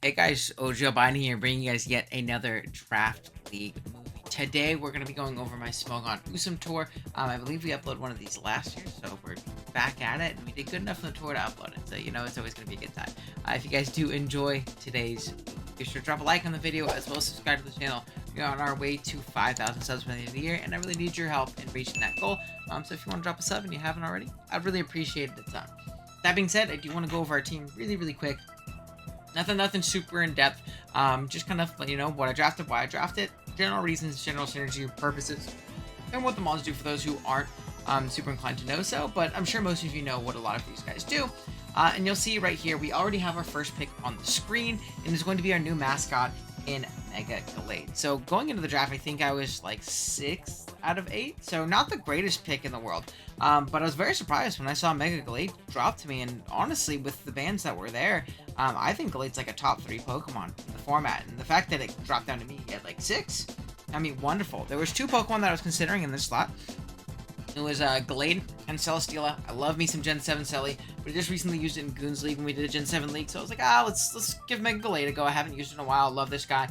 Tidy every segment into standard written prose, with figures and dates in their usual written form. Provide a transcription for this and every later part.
Hey guys, Ojo Binding here, bringing you guys yet another Draft League movie. Today we're going to be going over my Smogon Usum tour. I believe we uploaded one of these last year, so we're back at it, and we did good enough on the tour to upload it. So you know it's always going to be a good time. If you guys do enjoy today's movie, be sure to drop a like on the video as well as subscribe to the channel. We're on our way to 5,000 subs by the end of the year, and I really need your help in reaching that goal. So if you want to drop a sub and you haven't already, I'd really appreciate it a ton. That being said, I do want to go over our team really quick. Nothing super in depth. Just kind of, what I drafted, why I drafted, general reasons, general synergy purposes, and what the mods do for those who aren't super inclined to know so. But I'm sure most of you know what a lot of these guys do. And you'll see right here, we already have our first pick on the screen, and it's going to be our new mascot in Mega Glade. So going into the draft, I think I was like 6 out of 8, so not the greatest pick in the world. But I was very surprised when I saw Mega Glade drop to me, and honestly, with the bans that were there, I think Glade's like a top 3 Pokemon in the format, and the fact that it dropped down to me at like 6, I mean, wonderful. There was 2 Pokemon that I was considering in this slot. It was Glade and Celesteela. I love me some Gen 7 Celly, but I just recently used it in Goons League when we did a Gen 7 League, so I was like, let's give Mega Glade a go. I haven't used it in a while. Love this guy.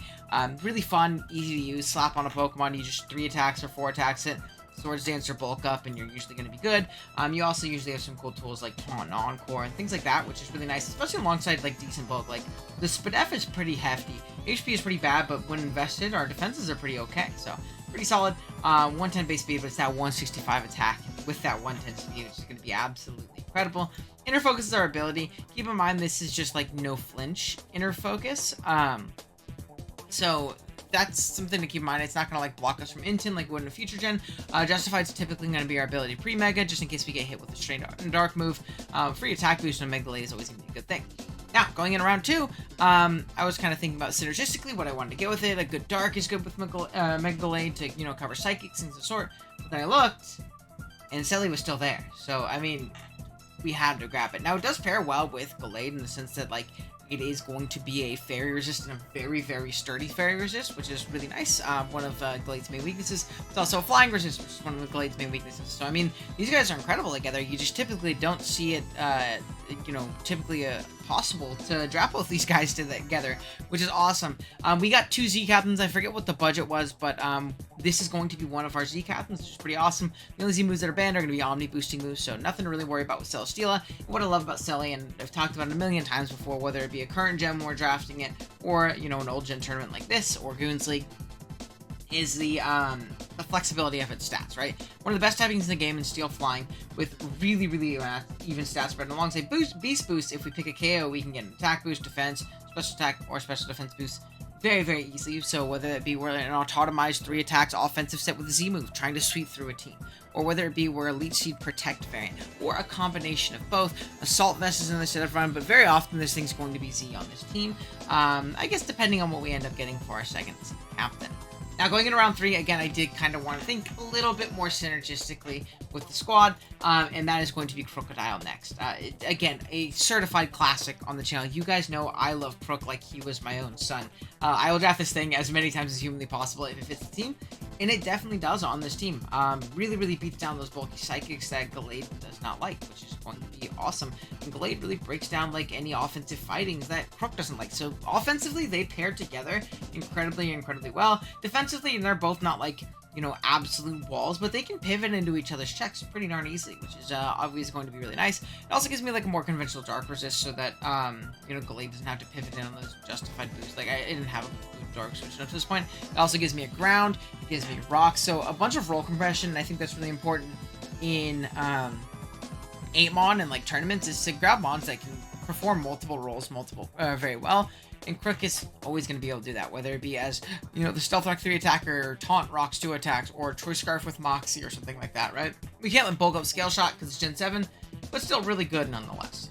Really fun, easy to use. Slap on a Pokemon, you just 3 attacks or 4 attacks it. Swords Dance or Bulk Up, and you're usually going to be good. You also usually have some cool tools like Taunt, Encore, and things like that, which is really nice, especially alongside like decent bulk. Like the Spadef is pretty hefty, HP is pretty bad, but when invested, our defenses are pretty okay. So pretty solid. 110 base speed, but it's that 165 attack with that 110 speed, which is going to be absolutely incredible. Inner Focus is our ability. Keep in mind this is just like no flinch Inner Focus. So that's something to keep in mind. It's not going to like block us from Intin like it would in a future gen. Justified's typically going to be our ability pre-Mega, just in case we get hit with a straight and dark move. Free attack boost on Mega Glade is always going to be a good thing. Now, going in round 2, I was kind of thinking about synergistically what I wanted to get with it. A good dark is good with Mega Glade to, cover psychics and the sort. But then I looked, and Selly was still there. So, I mean, we had to grab it. Now, it does pair well with Glade in the sense that, like, it is going to be a fairy resist and a very sturdy fairy resist, which is really nice. One of Glade's main weaknesses. It's also a flying resist, which is one of Glade's main weaknesses. So, I mean, these guys are incredible together. You just typically don't see it, possible to draft both these guys together, which is awesome. We got 2 Z captains. I forget what the budget was, but this is going to be one of our Z captains, which is pretty awesome. The only Z moves that are banned are going to be Omni boosting moves, so nothing to really worry about with Celesteela. What I love about Celly, and I've talked about it a million times before, whether it be a current gen when we're drafting it, or an old gen tournament like this, or Goons League, is the flexibility of its stats, right? One of the best typings in the game in Steel Flying, with really even stat spread. And alongside Beast Boost, if we pick a KO, we can get an attack boost, defense, special attack, or special defense boost very easily. So whether it be we're an autotomized 3 attacks offensive set with a Z move, trying to sweep through a team, or whether it be we're a Leech Seed Protect variant, or a combination of both. Assault Vest is in the set of run, but very often this thing's going to be Z on this team. I guess depending on what we end up getting for our second captain. Now, going into round 3, again, I did kind of want to think a little bit more synergistically with the squad, and that is going to be Crocodile next. Again, a certified classic on the channel. You guys know I love Crook like he was my own son. I will draft this thing as many times as humanly possible if it fits the team, and it definitely does on this team. Really beats down those bulky psychics that Glade does not like, which is going to be awesome. And Glade really breaks down like any offensive fightings that Crook doesn't like. So offensively, they pair together incredibly well. Defensively, they're both not like, absolute walls, but they can pivot into each other's checks pretty darn easily, which is obviously going to be really nice. It also gives me like a more conventional dark resist so that, Glade doesn't have to pivot in on those justified boosts. Like, I didn't have a dark switch up to this point. It also gives me a ground, it gives me rocks, so a bunch of roll compression, and I think that's really important in 8-mon and like tournaments, is to grab mons that can perform multiple roles very well. And Crook is always going to be able to do that, whether it be as, the Stealth Rock 3 attacker, or Taunt Rocks 2 attacks, or Choice Scarf with Moxie or something like that, right? We can't let Bulk Up Scale Shot because it's Gen 7, but still really good nonetheless.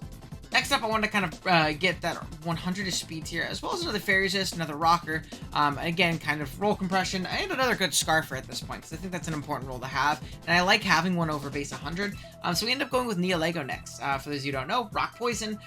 Next up, I want to kind of get that 100 speed tier, as well as another Fairy Resist, another Rocker, again, kind of roll compression, and another good Scarfer at this point, because I think that's an important role to have, and I like having one over base 100, so we end up going with Neolego next. For those of you who don't know, Rock Poison,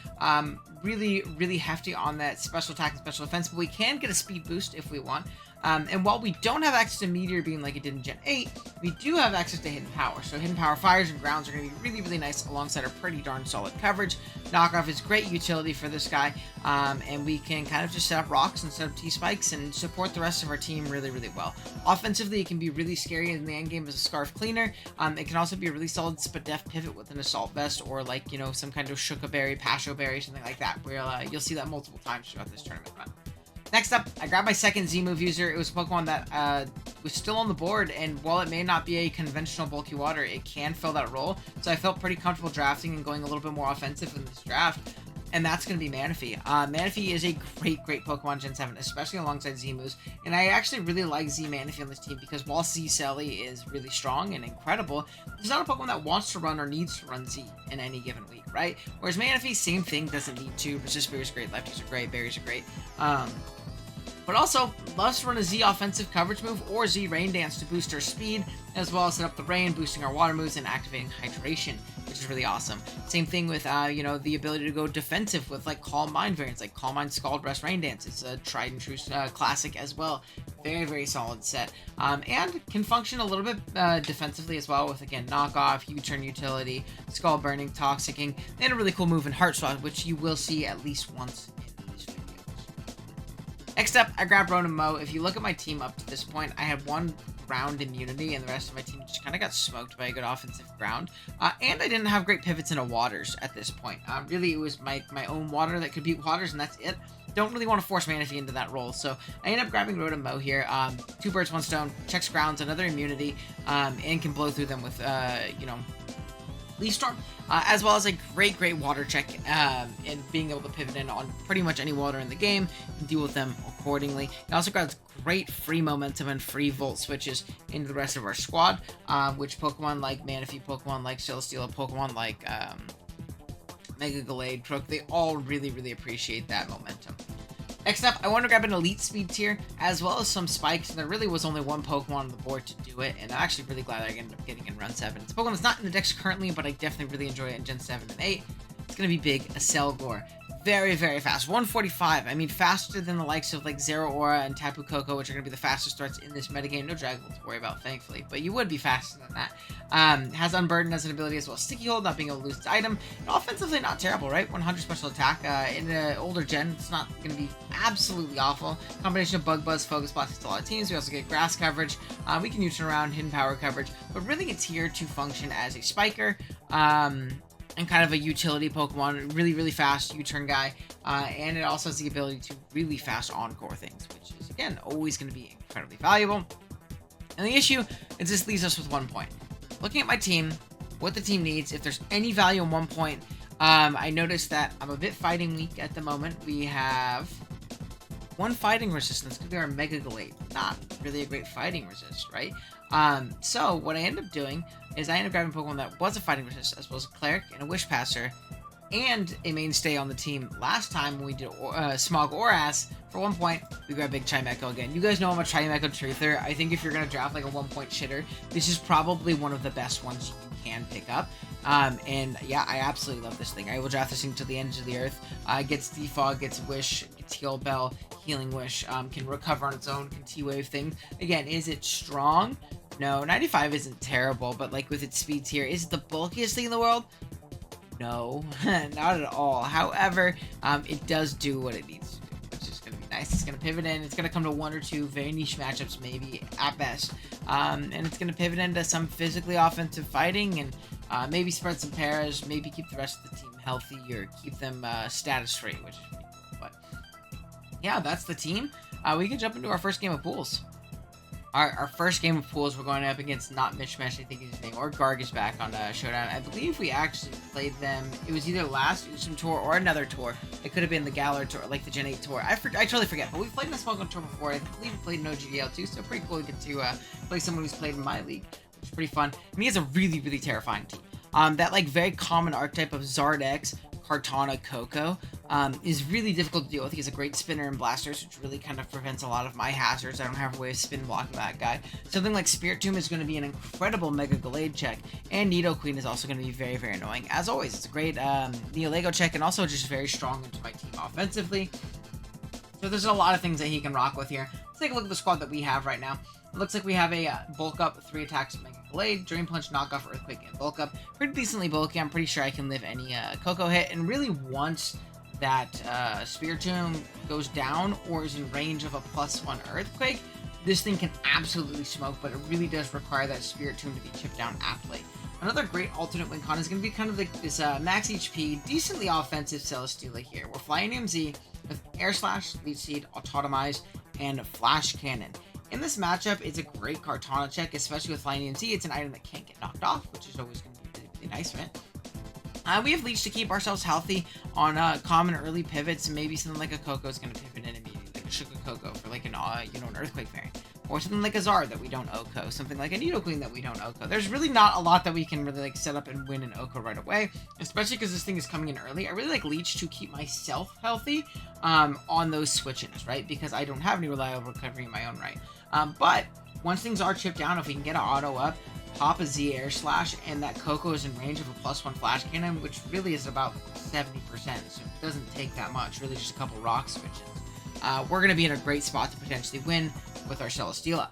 really hefty on that special attack and special defense, but we can get a speed boost if we want. And while we don't have access to Meteor Beam like it did in Gen 8, we do have access to Hidden Power. So Hidden Power fires and grounds are going to be really, really nice alongside our pretty darn solid coverage. Knockoff is great utility for this guy, and we can kind of just set up rocks and set up T-spikes and support the rest of our team really, really well. Offensively, it can be really scary in the end game as a Scarf Cleaner. It can also be a really solid Spadef pivot with an Assault Vest, or like, you know, some kind of Shuka Berry, Pasho Berry, something like that, where you'll see that multiple times throughout this tournament run. Next up, I grabbed my second Z-move user. It was a Pokemon that was still on the board, and while it may not be a conventional bulky water, it can fill that role. So I felt pretty comfortable drafting and going a little bit more offensive in this draft, and that's going to be Manaphy. Manaphy is a great Pokemon Gen 7, especially alongside Z-moves, and I actually really like Z-Manaphy on this team because while Z-Selly is really strong and incredible, it's not a Pokemon that wants to run or needs to run Z in any given week, right? Whereas Manaphy, same thing, doesn't need to. Resist Berries are great, Lefties are great, Berries are great. But also loves to run a Z offensive coverage move or Z Rain Dance to boost our speed, as well as set up the rain, boosting our water moves and activating hydration, which is really awesome. Same thing with, you know, the ability to go defensive with like Calm Mind variants, like Calm Mind, Scald, Rest, Rain Dance. It's a tried and true classic as well. Very solid set, and can function a little bit defensively as well with, again, Knockoff, U-Turn utility, Skull Burning, Toxicking, and a really cool move in Heart Swap, which you will see at least once in this video. Next up, I grabbed Ronan Mo. If you look at my team up to this point, I had one ground immunity, and the rest of my team just kind of got smoked by a good offensive ground. And I didn't have great pivots into waters at this point. Really, it was my own water that could beat waters, and that's it. Don't really want to force Manaphy into that role, so I ended up grabbing Ronan Mo here. 2 birds, 1 stone, checks grounds, another immunity, and can blow through them with, you know, Leaf Storm, as well as a great water check, and being able to pivot in on pretty much any water in the game and deal with them accordingly. It also grabs great free momentum and free Volt switches into the rest of our squad, which Pokemon like Manaphy, Pokemon like Celesteela, Pokemon like Mega Gallade, Croak, they all really appreciate that momentum. Next up, I want to grab an Elite Speed tier, as well as some Spikes, and there really was only one Pokemon on the board to do it, and I'm actually really glad I ended up getting in Run 7. It's a Pokemon that's not in the decks currently, but I definitely really enjoy it in Gen 7 and 8. It's going to be big, a Selgor. Very fast. 145. I mean, faster than the likes of like Zeraora and Tapu Koko, which are going to be the fastest starts in this metagame. No Dragon Ball to worry about, thankfully, but you would be faster than that. Has Unburden as an ability as well. Sticky Hold, not being able to lose its item. And offensively, not terrible, right? 100 special attack. In the older gen, it's not going to be absolutely awful. Combination of Bug Buzz, Focus Blast to a lot of teams. We also get Grass coverage. We can U-turn around, Hidden Power coverage, but really it's here to function as a Spiker. And kind of a utility Pokemon, really fast U-turn guy, and it also has the ability to really fast Encore things, which is, again, always going to be incredibly valuable. And the issue is this leaves us with 1 point. Looking at my team, what the team needs, if there's any value in 1 point, I noticed that I'm a bit fighting weak at the moment. We have 1 fighting resistance, could be our Mega Gallade. Not really a great fighting resist, right? So what I ended up doing is I ended up grabbing Pokemon that was a fighting resist, as well as a Cleric and a Wish Passer, and a mainstay on the team last time when we did Smog Oras. For 1 point, we grabbed Big Chimecho again. You guys know I'm a Chimecho truther. I think if you're going to draft like a 1 point shitter, this is probably one of the best ones you can pick up. And yeah, I absolutely love this thing. I will draft this thing to the ends of the earth. Gets Defog, gets Wish, gets Heal Bell, Healing Wish, can recover on its own, can T-Wave things. Again, is it strong? No, 95 isn't terrible, but like with its speed tier, is it the bulkiest thing in the world? No, not at all. However, it does do what it needs to do, which is going to be nice. It's going to pivot in. It's going to come to 1 or 2 very niche matchups, maybe at best. And it's going to pivot into some physically offensive fighting and maybe spread some paras, maybe keep the rest of the team healthy or keep them status free, which is pretty cool. But yeah, that's the team. We can jump into our first game of pools. Our first game of pools, we're going up against not Mishmash, I think is his name, or Garg back on Showdown. I believe we actually played them. It was either last Usum Tour or another tour. It could have been the Galar Tour, like the Gen 8 Tour. I totally forget, but we've played in the Smogon Tour before. I believe we played in OGDL too, so pretty cool to get to play someone who's played in my league, which is pretty fun. And he has a really terrifying team. That like very common archetype of Zardex, Kartana, Koko, is really difficult to deal with. He has a great spinner and blasters, which really kind of prevents a lot of my hazards. I don't have a way of spin blocking that guy. Something like Spirit Tomb is going to be an incredible Mega Gallade check, and Nidoqueen is also going to be very annoying. As always, it's a great Neolego check, and also just very strong into my team offensively. So there's a lot of things that he can rock with here. take a look at the squad that we have right now. It looks like we have a bulk up, 3 attacks, Mega Blade, Drain Punch, Knockoff, Earthquake, and bulk up. Pretty decently bulky. I'm pretty sure I can live any Coco hit. And really, once that Spiritomb goes down or is in range of a +1 Earthquake, this thing can absolutely smoke, but it really does require that Spiritomb to be chipped down aptly. Another great alternate win con is going to be kind of like this max HP, decently offensive Celesteela here. We're flying MZ with Air Slash, Leech Seed, Autotomize, and Flash Cannon. In this matchup, it's a great Kartana check, especially with Flying EMZ. It's an item that can't get knocked off, which is always going to be really, really nice, right? We have Leech to keep ourselves healthy on common early pivots. Maybe something like a Coco is going to pivot in immediately, like a Sugar Coco for like an an Earthquake variant. Or something like a Zard that we don't OHKO, something like a Nidoqueen that we don't OHKO. There's really not a lot that we can really like set up and win an OHKO right away, especially because this thing is coming in early. I really like Leech to keep myself healthy on those switch-ins, right? Because I don't have any reliable recovery in my own right. But once things are chipped down, if we can get an auto up, pop a Z Air Slash, and that Coco is in range of a +1 Flash Cannon, which really is about 70%, so it doesn't take that much, really just a couple rock switches. We're going to be in a great spot to potentially win with our Celesteela.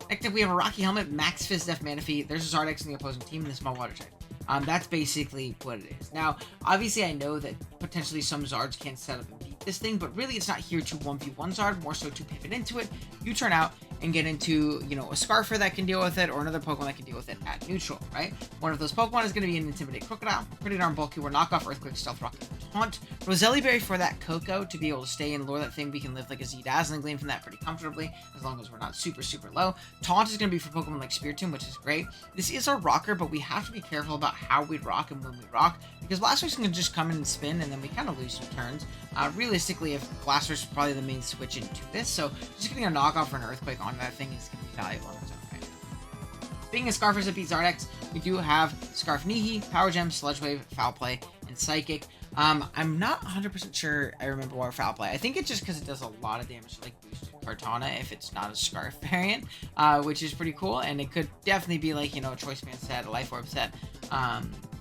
Next up, we have a Rocky Helmet, Max Fizz Def Manaphy. There's a Zardex in the opposing team and a small water type. That's basically what it is. Now, obviously, I know that potentially some Zards can't set up and beat this thing, but really it's not here to 1v1 Zard, more so to pivot into it, you turn out, and get into, a Scarfer that can deal with it, or another Pokemon that can deal with it at neutral, right? One of those Pokemon is going to be an Intimidate Crocodile, pretty darn bulky, we're Knockoff, Earthquake, Stealth Rock, and Taunt. Roselli Berry for that Coco to be able to stay and lure that thing. We can live like a Z Dazzling Gleam from that pretty comfortably, as long as we're not super, super low. Taunt is going to be for Pokemon like Spiritomb, which is great. This is our rocker, but we have to be careful about how we rock and when we rock, because Blastoise can just come in and spin, and then we kind of lose some turns. Realistically, if Blastoise is probably the main switch into this, so just getting a Knockoff or an Earthquake on that thing is going to be valuable in its own right. Being a Scarfers that beat Zardex, we do have Scarf Nihi, Power Gem, Sludge Wave, Foul Play, and Psychic. I'm not 100% sure I remember why Foul Play. I think it's just because it does a lot of damage to like boosted Kartana if it's not a Scarf variant, which is pretty cool, and it could definitely be like, a Choice Band set, a Life Orb set,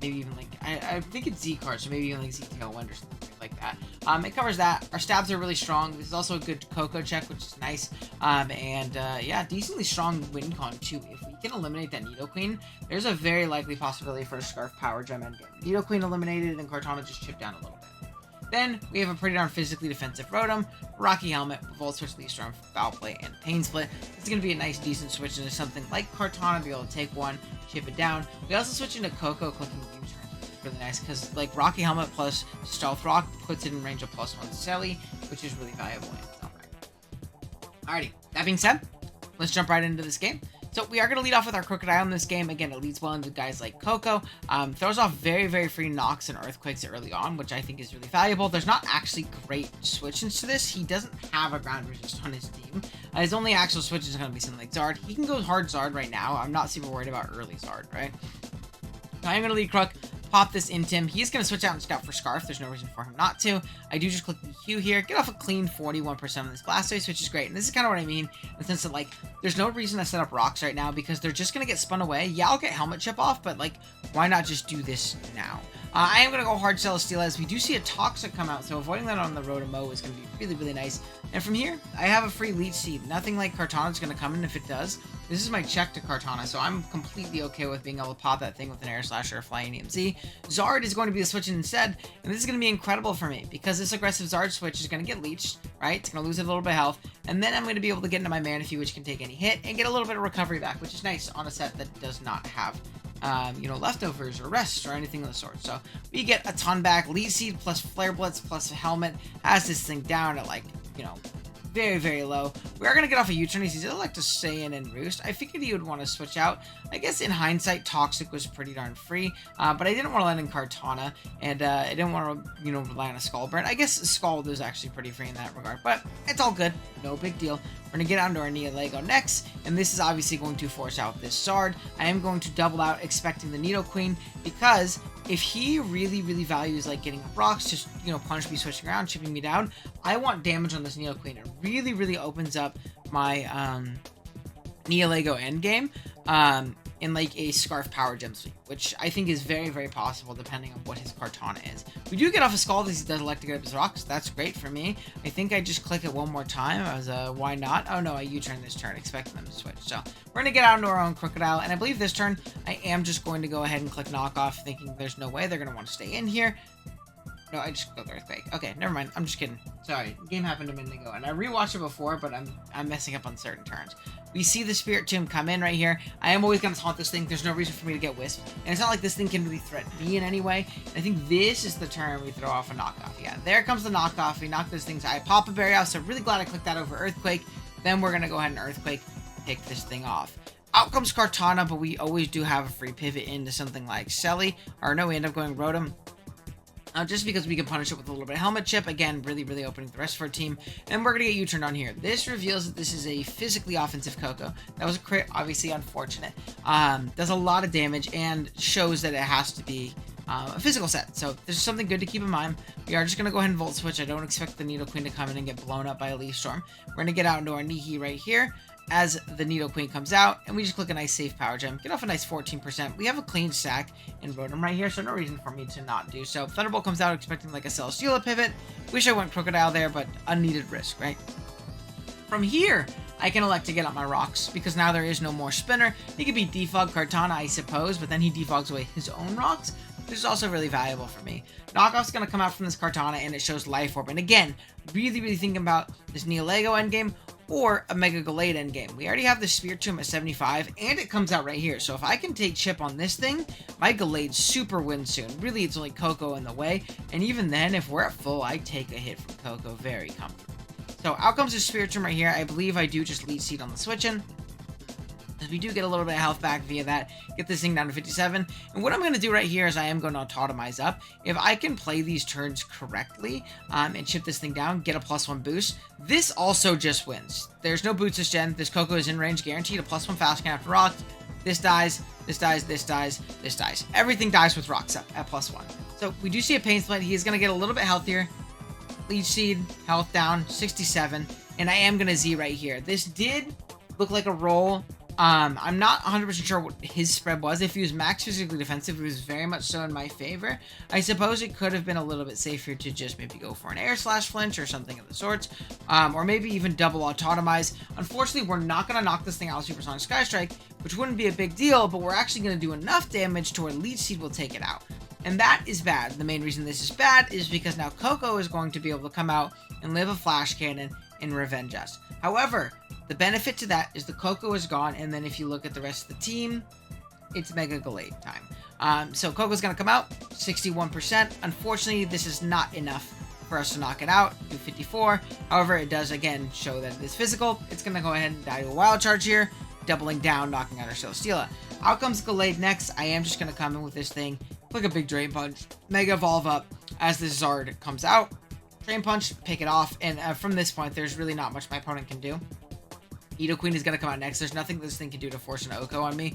maybe even like, I think it's Z card, so maybe even like Z Tailwind or something like that. It covers that. Our stabs are really strong. This is also a good Coco check, which is nice. Yeah, decently strong win con too. If we can eliminate that Nidoqueen, there's a very likely possibility for a Scarf Power Gem endgame. Nidoqueen eliminated, and Kartana just chipped down a little bit. Then we have a pretty darn physically defensive Rotom, Rocky Helmet, Volt Switch, Leaf Storm, Foul Play, and Pain Split. This is going to be a nice, decent switch into something like Kartana, be able to take one, chip it down. We also switch into Coco, clicking U-turn. Really nice, because like Rocky Helmet plus Stealth Rock puts it in range of +1 Selly, which is really valuable in its own right. Alrighty, that being said, let's jump right into this game. So we are going to lead off with our Crocodile in this game. Again, it leads well into guys like Coco. Throws off very, very free knocks and Earthquakes early on, which I think is really valuable. There's not actually great switch-ins to this. He doesn't have a ground resist on his team. His only actual switch is going to be something like Zard. He can go hard Zard right now. I'm not super worried about early Zard, right? I'm going to lead Croc. Pop this into him. He's going to switch out and scout for Scarf. There's no reason for him not to. I do just click the Q here. Get off a clean 41% on this Blastoise, which is great. And this is kind of what I mean in the sense that, like, there's no reason to set up rocks right now because they're just going to get spun away. Yeah, I'll get Helmet Chip off, but, like, why not just do this now? I am going to go hard Celesteela as we do see a Toxic come out, so avoiding that on the Road to Mow is going to be really, really nice. And from here, I have a free Leech Seed. Nothing like Kartana's going to come in if it does. This is my check to Kartana, so I'm completely okay with being able to pop that thing with an Air Slash or a Flying EMZ. Zard is going to be the switch instead, and this is going to be incredible for me, because this aggressive Zard switch is going to get leeched, right? It's going to lose a little bit of health, and then I'm going to be able to get into my Manaphy, which can take any hit, and get a little bit of recovery back, which is nice on a set that does not have leftovers or rests or anything of the sort. So we get a ton back. Leech Seed plus Flare Blitz plus Helmet has this thing down at, like, very, very low. We are going to get off a U-turn. He's either like to stay in and roost. I figured he would want to switch out. I guess in hindsight, Toxic was pretty darn free, but I didn't want to let in Kartana, and I didn't want to, rely on a Skull Burn. I guess Scald is actually pretty free in that regard, but it's all good. No big deal. We're going to get onto our Nidoqueen next, and this is obviously going to force out this Zard. I am going to double out expecting the Nidoqueen, because if he really, really values, like, getting rocks, just, punish me switching around, chipping me down, I want damage on this Nidoqueen. It really, really opens up my Neolego endgame. in like a Scarf Power Gem sweep, which I think is very, very possible depending on what his Kartana is. We do get off a Scald as he does elect to get up his rocks. That's great for me. I think I just click it one more time as why not? Oh no, I U-turn this turn, expecting them to switch. So we're going to get out into our own Crocodile, and I believe this turn I am just going to go ahead and click knockoff, thinking there's no way they're going to want to stay in here. No, I just clicked Earthquake. Okay, never mind. I'm just kidding. Sorry, the game happened a minute ago, and I rewatched it before, but I'm messing up on certain turns. We see the Spirit Tomb come in right here. I am always going to taunt this thing. There's no reason for me to get Wisp, and it's not like this thing can really threaten me in any way. I think this is the turn we throw off a knockoff. Yeah, there comes the knockoff. We knock those things. I pop a berry off, so really glad I clicked that over Earthquake. Then we're going to go ahead and Earthquake, pick this thing off. Out comes Kartana, but we always do have a free pivot into something like Selly. Or no, we end up going Rotom. Just because we can punish it with a little bit of Helmet Chip. Again, really opening the rest of our team. And we're going to get U-turned on here. This reveals that this is a physically offensive Coco. That was a crit, obviously unfortunate. Does a lot of damage and shows that it has to be a physical set. So there's something good to keep in mind. We are just going to go ahead and Volt Switch. I don't expect the Nidoqueen to come in and get blown up by a Leaf Storm. We're going to get out into our Nihi right here as the Nidoqueen comes out, and we just click a nice safe Power Gem, get off a nice 14%. We have a clean stack in Rotom right here, so no reason for me to not do so. Thunderbolt comes out expecting like a Celesteela pivot. Wish I went Crocodile there, but unneeded risk, right? From here, I can elect to get out my rocks, because now there is no more spinner. He could be defog Kartana, I suppose, but then he defogs away his own rocks, which is also really valuable for me. Knockoff's going to come out from this Kartana, and it shows Life Orb. And again, really thinking about this Neolego endgame, or a Mega Gallade endgame. We already have the Spirit Tomb at 75, and it comes out right here. So if I can take chip on this thing, my Gallade super wins soon. Really, it's only Coco in the way, and even then, if we're at full, I take a hit from Coco very comfortably. So out comes the Spirit Tomb right here. I believe I do just Leech Seed on the switch-in. We do get a little bit of health back via that, get this thing down to 57, and what I'm going to do right here is I am going to autotomize up. If I can play these turns correctly, and chip this thing down, get a +1 boost, this also just wins. There's no boots this gen, this Coco is in range, guaranteed a +1 fast scan after rocks. This dies, this dies, this dies, this dies. Everything dies with rocks up at +1. So we do see a Pain Split. He is going to get a little bit healthier. Leech Seed, health down, 67, and I am going to Z right here. This did look like a roll. I'm not 100% sure what his spread was. If he was max physically defensive, it was very much so in my favor. I suppose it could have been a little bit safer to just maybe go for an air slash flinch or something of the sorts, or maybe even double autotomize. Unfortunately, we're not going to knock this thing out with Supersonic Sky Strike, which wouldn't be a big deal, but we're actually going to do enough damage to where Leech Seed will take it out. And that is bad. The main reason this is bad is because now Coco is going to be able to come out and live a Flash Cannon and revenge us. However, the benefit to that is the Coco is gone, and then if you look at the rest of the team, it's Mega Gallade time. So Coco's going to come out, 61%. Unfortunately, this is not enough for us to knock it out, do 54. However, it does, again, show that it is physical. It's going to go ahead and die to a Wild Charge here, doubling down, knocking out our Celesteela. Out comes Gallade next. I am just going to come in with this thing, click a big Drain Punch, Mega Evolve up as the Zard comes out. Drain Punch, pick it off, and from this point, there's really not much my opponent can do. Nidoqueen is going to come out next. There's nothing this thing can do to force an Oko on me,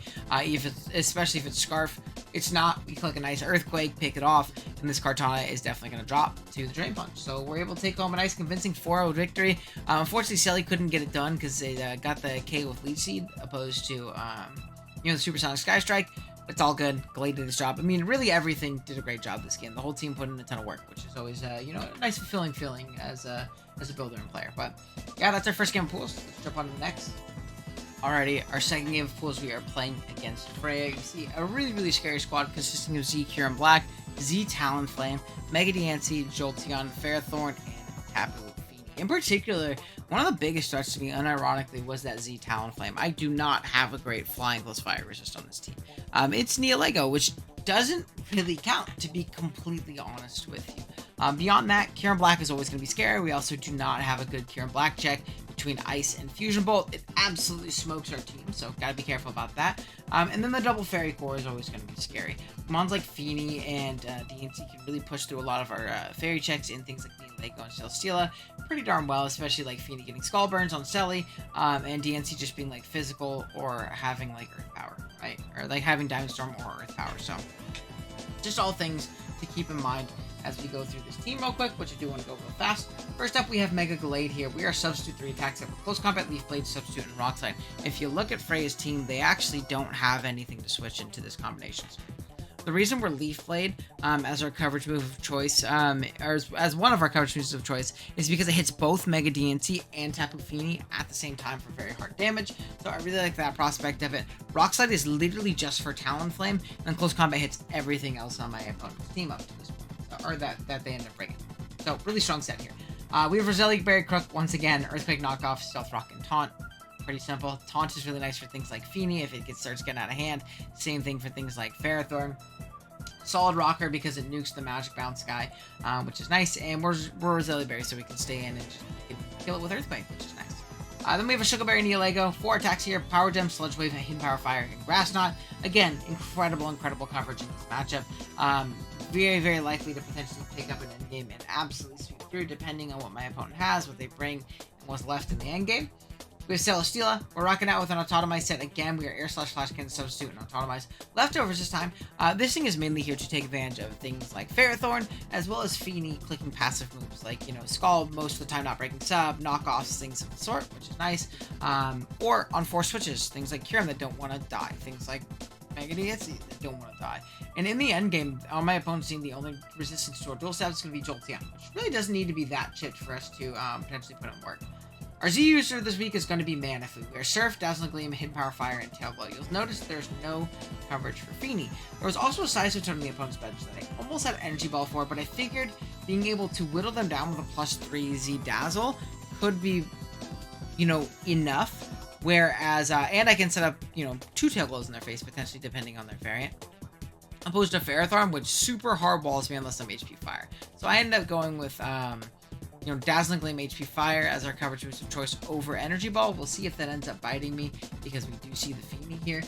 especially if it's Scarf. It's not. We click a nice Earthquake, pick it off, and this Kartana is definitely going to drop to the Drain Punch. So we're able to take home a nice convincing 4-0 victory. Unfortunately, Selly couldn't get it done because they got the K with Leech Seed, opposed to the Supersonic Sky Strike. It's all good. Gallade did his job. I mean, really everything did a great job this game. The whole team put in a ton of work, which is always, a nice fulfilling feeling as a builder and player. But yeah, that's our first game of pools. Let's jump on to the next. Alrighty, our second game of pools, we are playing against Freya. You see a really scary squad consisting of Z, Kyurem Black, Z, Talonflame, Mega Diancie, Jolteon, Ferrothorn, and Tapu Fini. In particular, one of the biggest threats to me, unironically, was that Z Talonflame. I do not have a great Flying plus Fire resist on this team. It's Neolego, which doesn't really count, to be completely honest with you. Beyond that, Kyurem Black is always going to be scary. We also do not have a good Kyurem Black check between Ice and Fusion Bolt. It absolutely smokes our team, so gotta be careful about that. And then the double Fairy Core is always going to be scary. Mons like Fini and DNC can really push through a lot of our Fairy checks in things like Neolego and Celesteela pretty darn well, especially like Fini getting Skull Burns on Selly, and DNC just being like physical or having like Earth Power, right? Or like having Diamond Storm or Earth Power, so just all things to keep in mind as we go through this team real quick, which I do want to go real fast. First up, we have Mega Glade here. We are Substitute 3 attacks that were Close Combat, Leaf Blade, Substitute, and Rock Slide. If you look at Freya's team, they actually don't have anything to switch into this combination. The reason we're Leaf Blade as our coverage move of choice, or as one of our coverage moves of choice, is because it hits both Mega DNC and Tapu Fini at the same time for very hard damage. So I really like that prospect of it. Rock Slide is literally just for Talonflame, and Close Combat hits everything else on my opponent's team up to this point, or that they end up breaking. So really strong set here. We have Roselia Berry Crook once again, Earthquake knockoff, Stealth Rock, and Taunt. Pretty simple. Taunt is really nice for things like Fini if it starts getting out of hand. Same thing for things like Ferrothorn. Solid Rocker because it nukes the Magic Bounce guy, which is nice. And we're Roselia Berry, so we can stay in and just kill it with Earthquake, which is nice. Then we have a Sugar Berry Neolego. 4 attacks here: Power Gem, Sludge Wave, Hidden Power Fire, and Grass Knot. Again, incredible coverage in this matchup. Very, very likely to potentially pick up an endgame and absolutely sweep through, depending on what my opponent has, what they bring, and what's left in the endgame. We have Celesteela. We're rocking out with an Autotomize set again. We are Air Slash Flash Cannon Substitute and Autotomize. Leftovers this time. This thing is mainly here to take advantage of things like Ferrothorn, as well as Fini clicking passive moves like, Scald most of the time not breaking sub, knockoffs, things of the sort, which is nice. Or on 4 switches, things like Kyurem that don't want to die. Things like Mega DNC that don't want to die. And in the end game, on my opponent's team, the only resistance to our dual stab is going to be Jolteon, which really doesn't need to be that chipped for us to potentially put in work. Our Z user this week is going to be Manaphy. We are Surf, Dazzling Gleam, Hidden Power Fire, and Tail Blow. You'll notice there's no coverage for Fini. There was also a side switch on the opponent's bench that I almost had Energy Ball for, but I figured being able to whittle them down with a +3 Z Dazzle could be, enough. Whereas, and I can set up, 2 Tail Blows in their face, potentially, depending on their variant. Opposed to Ferrothorn, which super hard walls me unless I'm HP Fire. So I ended up going with, Dazzling Gleam, HP Fire as our coverage moves of choice over Energy Ball. We'll see if that ends up biting me because we do see the Fini here.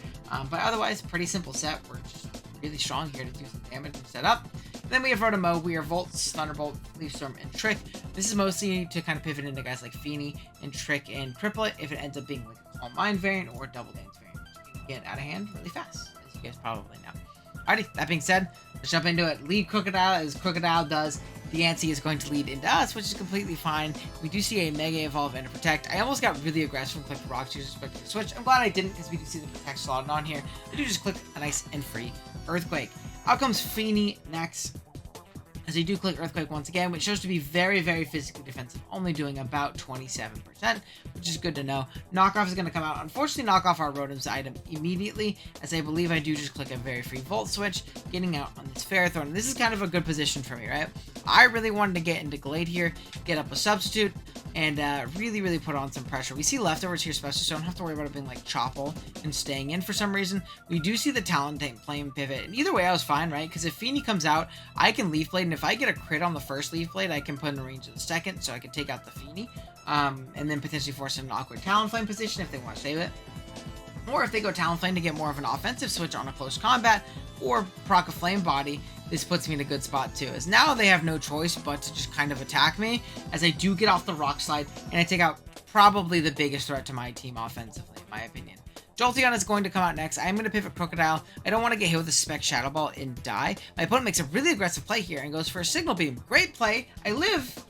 But otherwise, pretty simple set. We're just really strong here to do some damage and set up. And then we have Rotom. We are Volts, Thunderbolt, Leaf Storm, and Trick. This is mostly to kind of pivot into guys like Fini and Trick and Cripplet if it ends up being like a Calm Mind variant or a Double Dance variant, which can get out of hand really fast, as you guys probably know. Alrighty, that being said, let's jump into it. Lead Crocodile as Crocodile does. Diancie is going to lead into us, which is completely fine. We do see a Mega Evolve and a Protect. I almost got really aggressive and clicked Rocks users expecting to switch. I'm glad I didn't because we do see the Protect slotted on here. I do just click a nice and free Earthquake. Out comes Fini next, as I do click Earthquake once again, which shows to be very, very physically defensive, only doing about 27%, which is good to know. Knockoff is going to come out. Unfortunately, knock off our Rotom's item immediately, as I believe I do just click a very free Volt Switch, getting out on this Ferrothorn. This is kind of a good position for me, right? I really wanted to get into Glade here, get up a Substitute, and really, really put on some pressure. We see Leftovers here especially, so I don't have to worry about it being like Chople and staying in for some reason. We do see the Talonflame pivot, and either way I was fine, right? Because if Fini comes out, I can Leaf Blade, and if I get a crit on the first Leaf Blade, I can put in range of the second, so I can take out the Fini, and then potentially force an awkward Talonflame position if they want to save it. Or if they go Talonflame to get more of an offensive switch on a close combat, or proc a Flame Body, this puts me in a good spot too, as now they have no choice but to just kind of attack me, as I do get off the Rock Slide, and I take out probably the biggest threat to my team offensively, in my opinion. Jolteon is going to come out next. I'm going to pivot Crocodile. I don't want to get hit with a Spec Shadow Ball and die. My opponent makes a really aggressive play here and goes for a Signal Beam. Great play. I live.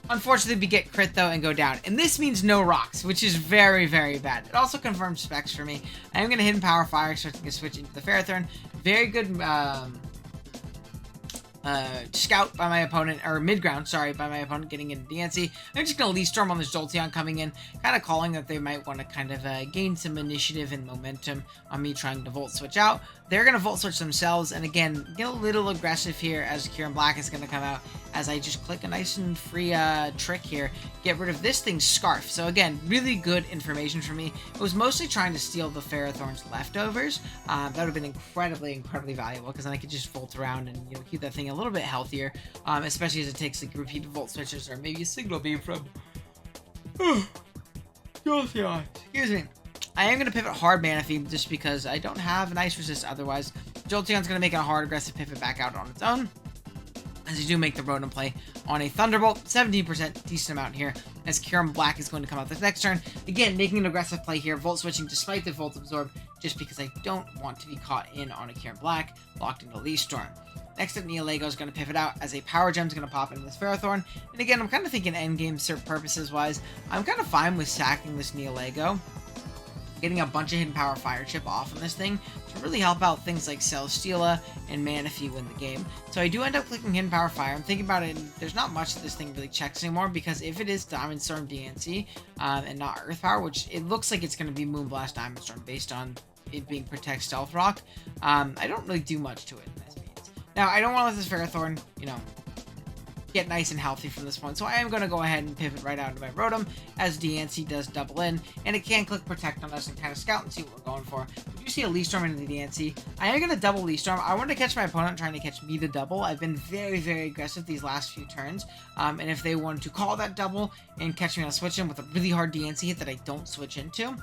Unfortunately, we get crit though and go down. And this means no rocks, which is very, very bad. It also confirms specs for me. I am going to Hidden Power Fire, starting to switch into the Ferrothorn. Very good Scout by my opponent, or Mid-Ground, sorry, by my opponent getting into Diancie. I'm just going to Leaf Storm on this Jolteon coming in, kind of calling that they might want to kind of gain some initiative and momentum on me trying to Volt Switch out. They're going to Volt Switch themselves, and again, get a little aggressive here as Kyurem Black is going to come out, as I just click a nice and free Trick here, get rid of this thing's Scarf. So again, really good information for me. It was mostly trying to steal the Ferrothorn's leftovers. That would have been incredibly, incredibly valuable, because then I could just Volt around and keep that thing a little bit healthier, especially as it takes like repeated Volt Switches or maybe a Signal Beam from Jolteon. Excuse me. I am going to pivot hard Manaphy just because I don't have an Ice Resist otherwise. Jolteon's going to make a hard aggressive pivot back out on its own, as you do make the Rotom play on a Thunderbolt. 17%, decent amount here, as Kyurem Black is going to come out this next turn. Again, making an aggressive play here, Volt Switching despite the Volt Absorb, just because I don't want to be caught in on a Kyurem Black, locked into Leaf Storm. Next up, Neolego is going to pivot out as a Power Gem is going to pop into this Ferrothorn. And again, I'm kind of thinking endgame purposes wise, I'm kind of fine with sacking this Neolego, getting a bunch of Hidden Power Fire Chip off on this thing to really help out things like Celesteela and Manaphy win the game. So I do end up clicking Hidden Power Fire. I'm thinking about it, and there's not much that this thing really checks anymore, because if it is Diamond Storm DNC and not Earth Power, which it looks like it's going to be Moonblast Diamond Storm based on it being Protect Stealth Rock, I don't really do much to it in this means. Now, I don't want to let this Ferrothorn, get nice and healthy from this point, so I am going to go ahead and pivot right out into my Rotom, as DNC does double in, and it can click Protect on us and kind of scout and see what we're going for. If you see a Leaf Storm into the DNC, I am going to double Leaf Storm. I want to catch my opponent trying to catch me to double. I've been very, very aggressive these last few turns, and if they wanted to call that double and catch me on a switch in with a really hard DNC hit that I don't switch into,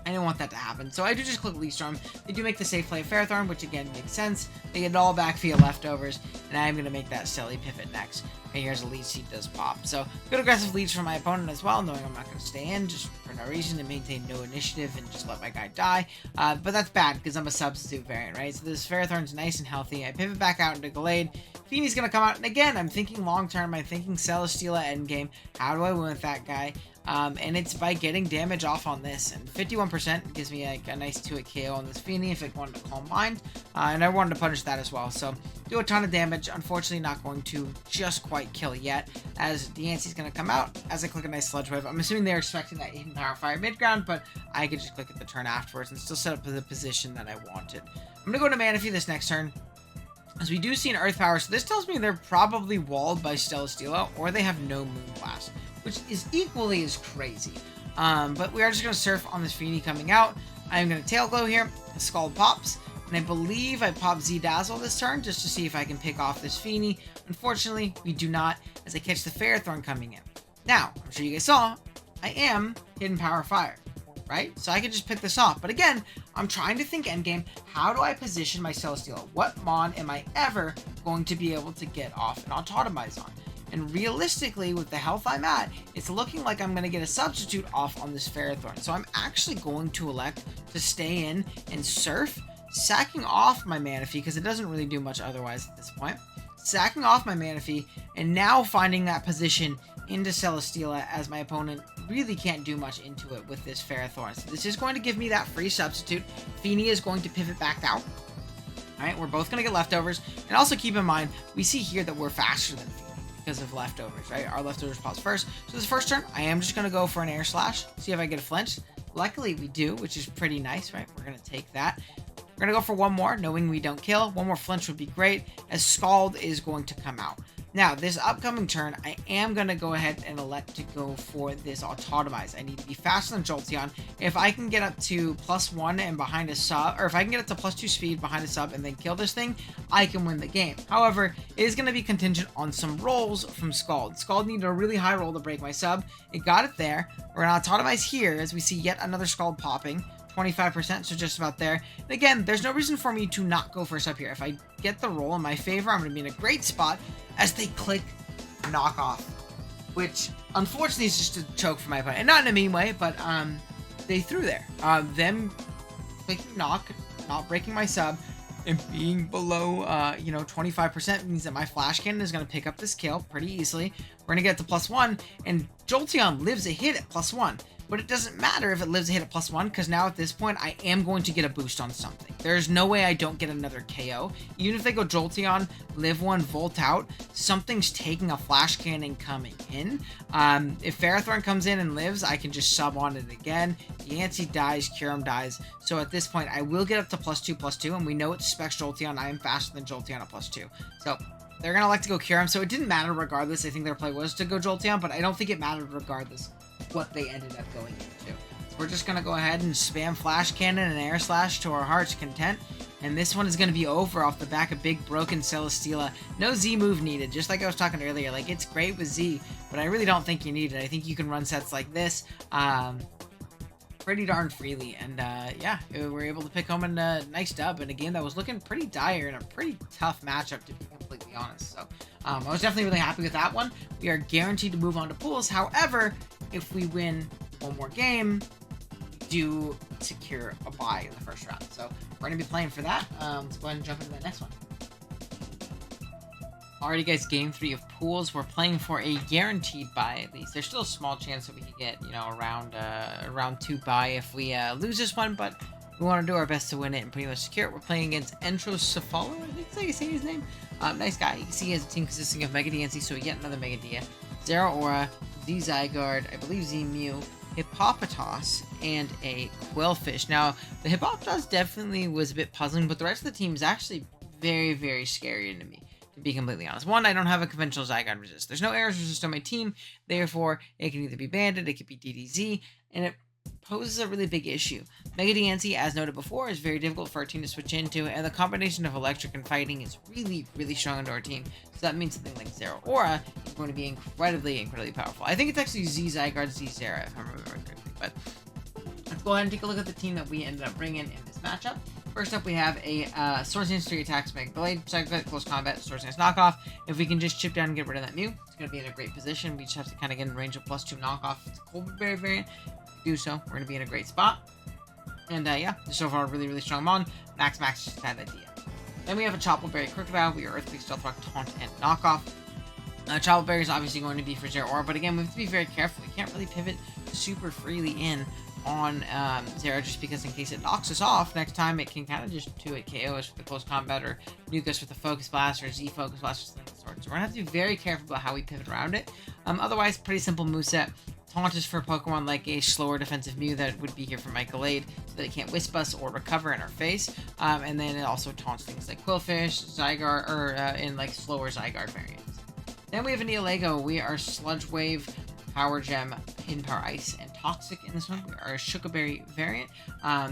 I didn't want that to happen, so I do just click Leaf Storm. They do make the safe play of Ferrothorn, which again makes sense. They get it all back via leftovers, and I am going to make that silly pivot next. Okay, here's a Leech Seed does pop. So, good aggressive leads from my opponent as well, knowing I'm not going to stay in, just for no reason, to maintain no initiative and just let my guy die. But that's bad, because I'm a substitute variant, right? So this Ferrothorn's nice and healthy. I pivot back out into Gallade. Feeney's going to come out, and again, I'm thinking long-term. I'm thinking Celesteela endgame. How do I win with that guy? And it's by getting damage off on this, and 51% gives me like a nice 2-hit KO on this Feeny if it wanted to Calm Mind, and I wanted to punish that as well, so do a ton of damage. Unfortunately, not going to just quite kill yet, as DNC's going to come out as I click a nice Sludge Wave. I'm assuming they're expecting that Hidden Power Fire mid-ground, but I could just click at the turn afterwards and still set up the position that I wanted. I'm going to go to Manaphy this next turn, as we do see an Earth Power, so this tells me they're probably walled by Celesteela, or they have no Moonblast, which is equally as crazy. But we are just going to surf on this Feeny coming out. I'm going to Tail Glow here. Scald pops. And I believe I pop Z-Dazzle this turn just to see if I can pick off this Feeny. Unfortunately, we do not, as I catch the Ferrothorn coming in. Now, I'm sure you guys saw, I am Hidden Power Fire, right? So I can just pick this off. But again, I'm trying to think endgame, how do I position my Celesteela? What Mon am I ever going to be able to get off and Autotomize on? And realistically, with the health I'm at, it's looking like I'm going to get a substitute off on this Ferrothorn. So I'm actually going to elect to stay in and surf, sacking off my Manaphy, because it doesn't really do much otherwise at this point. Sacking off my Manaphy, and now finding that position into Celesteela, as my opponent really can't do much into it with this Ferrothorn. So this is going to give me that free substitute. Feeny is going to pivot back out. Alright, we're both going to get leftovers. And also keep in mind, we see here that we're faster than Feeny because of leftovers, right? Our leftovers pause first. So this first turn, I am just going to go for an Air Slash, see if I get a flinch. Luckily, we do, which is pretty nice, right? We're going to take that. We're going to go for one more, knowing we don't kill. One more flinch would be great, as Scald is going to come out. Now, this upcoming turn, I am going to go ahead and elect to go for this Autotomize. I need to be faster than Jolteon. If I can get up to +1 and behind a sub, or if I can get up to +2 speed behind a sub and then kill this thing, I can win the game. However, it is going to be contingent on some rolls from Scald. Scald needed a really high roll to break my sub. It got it there. We're going to Autotomize here, as we see yet another Scald popping. 25%, so just about there. And again, there's no reason for me to not go for a sub here. If I get the roll in my favor, I'm going to be in a great spot as they click Knock Off, which unfortunately is just a choke for my opponent. And not in a mean way, but they threw there. Them clicking Knock, not breaking my sub, and being below, 25% means that my Flash Cannon is going to pick up this kill pretty easily. We're going to get to +1, and Jolteon lives a hit at +1. But it doesn't matter if it lives a hit at +1, because now at this point, I am going to get a boost on something. There's no way I don't get another KO. Even if they go Jolteon, live one, Volt out, something's taking a Flash Cannon coming in. If Ferrothorn comes in and lives, I can just sub on it again. Yancey dies, Kyurem dies. So at this point, I will get up to +2/+2, and we know it's Specs Jolteon. I am faster than Jolteon at +2. So they're going to like to go Kyurem, so it didn't matter regardless. I think their play was to go Jolteon, but I don't think it mattered regardless what they ended up going into. So we're just going to go ahead and spam Flash Cannon and Air Slash to our heart's content. And this one is going to be over off the back of big broken Celesteela. No Z move needed, just like I was talking earlier. Like, it's great with Z, but I really don't think you need it. I think you can run sets like this pretty darn freely. And yeah, we were able to pick home a nice dub in a game that was looking pretty dire and a pretty tough matchup, to be completely honest. So I was definitely really happy with that one. We are guaranteed to move on to pools. However, if we win one more game, we do secure a bye in the first round. So we're going to be playing for that. Let's go ahead and jump into the next one. Alrighty, guys, game 3 of pools. We're playing for a guaranteed bye, at least. There's still a small chance that we could get, a round 2 bye if we lose this one, but we want to do our best to win it and pretty much secure it. We're playing against Entrocephalo, I think that's how you say his name. Nice guy. You can see he has a team consisting of Mega Diancie, so yet another Mega Dia, Zeraora, Z Zygarde, I believe Z Mew, Hippopotas, and a Quillfish. Now, the Hippopotas definitely was a bit puzzling, but the rest of the team is actually very, very scary to me, to be completely honest. One, I don't have a conventional Zygarde resist. There's no Ares resist on my team, therefore, it can either be Banded, it could be DDZ, and it poses a really big issue. Mega Diancie, as noted before, is very difficult for our team to switch into, and the combination of electric and fighting is really, really strong into our team. So that means something like Zeraora is going to be incredibly, incredibly powerful. I think it's actually Z Zygarde, Z Zera, if I remember correctly. But let's go ahead and take a look at the team that we ended up bringing in this matchup. First up, we have a Swords Dance 3 attacks, Mega Blade, Psychic, Close Combat, Swords Dance knockoff. If we can just chip down and get rid of that Mew, it's going to be in a great position. We just have to kind of get in range of +2 knockoff. It's a Coldberry variant. Do so, we're going to be in a great spot. And yeah, so far, really, really strong mon. Max just had that idea. Then we have a Choppleberry Crocodile. We are Earthquake, Stealth Rock, Taunt, and Knockoff. Choppleberry is obviously going to be for Zeraora, but again, we have to be very careful. We can't really pivot super freely in on Zera, just because in case it knocks us off, next time it can kind of just 2-hit KO us with the Close Combat, or nuke us with the Focus Blast, or Z Focus Blast, or something of the sort. So we're going to have to be very careful about how we pivot around it. Otherwise, pretty simple moveset. Taunt is for Pokemon like a slower defensive Mew that would be here for Mega Blade, so that it can't Wisp us or recover in our face. And then it also taunts things like Quillfish, Zygarde, or in like slower Zygarde variants. Then we have a Neolego. We are Sludge Wave, Power Gem, Hidden Power Ice, and Toxic in this one. We are a Shukaberry variant,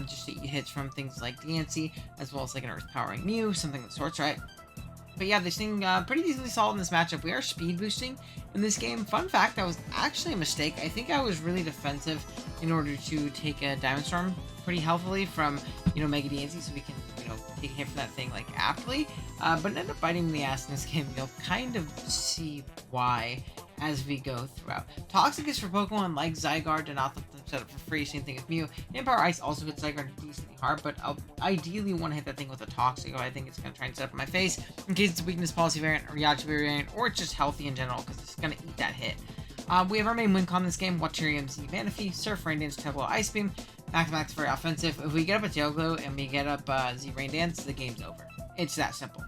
just to eat hits from things like Diancie, as well as like an Earth Powering Mew, something of the sorts, right? But yeah, this thing pretty easily solved in this matchup. We are speed boosting in this game. Fun fact, that was actually a mistake. I think I was really defensive in order to take a Diamond Storm pretty healthily from, Mega Diancie, so we can, take a hit from that thing, like, aptly. But it ended up biting me in the ass in this game. You'll kind of see why as we go throughout. Toxic is for Pokemon like Zygarde, to not let them set up for free. Same thing with Mew. Empower Ice also hits Zygarde decently hard, but I'll ideally want to hit that thing with a Toxic. I think it's going to try and set up in my face in case it's a Weakness Policy variant, or Yachibi variant, or it's just healthy in general, because it's going to eat that hit. We have our main win con in this game: Watcherium, Z Manaphy, Surf, Rain Dance, Tableau, Ice Beam. Max very offensive. If we get up a Tail Glow and we get up Z Rain Dance, the game's over. It's that simple.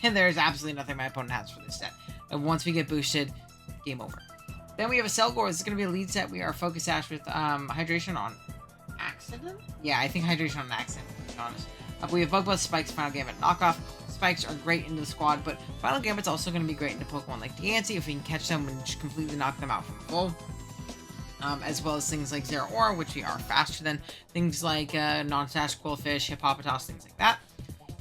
There's absolutely nothing my opponent has for this set. And once we get boosted, game over. Then we have a Selgor. This is going to be a lead set. We are Focus Sash with Hydration on accident? Yeah, I think Hydration on accident, to be honest. We have Bug Buzz, Spikes, Final Gambit, Knockoff. Spikes are great into the squad, but Final Gambit's also going to be great into Pokemon like Diancie if we can catch them and just completely knock them out from full. As well as things like Zeraora, which we are faster than. Things like Non-Sash, Quillfish, Hippopotas, things like that.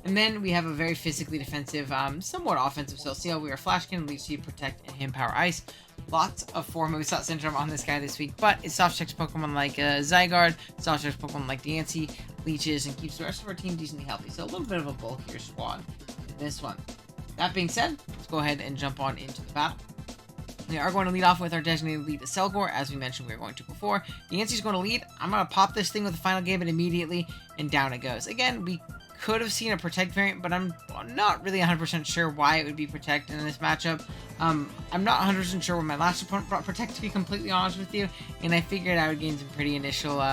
And then we have a very physically defensive, somewhat offensive Celestial. We are Flashkin, Leech Seed, Protect, and Hidden Power Ice. Lots of 4 Moveset Syndrome on this guy this week, but it soft checks Pokemon like Zygarde, soft checks Pokemon like Diancie, leeches, and keeps the rest of our team decently healthy. So a little bit of a bulkier squad in this one. That being said, let's go ahead and jump on into the battle. We are going to lead off with our designated lead, the Selgor. As we mentioned, we were going to before. Diancie's going to lead. I'm going to pop this thing with the Final Gambit immediately, and down it goes. Again, we could have seen a Protect variant, but I'm not really 100% sure why it would be Protect in this matchup. I'm not 100% sure when my last opponent brought Protect, to be completely honest with you, and I figured I would gain some pretty initial,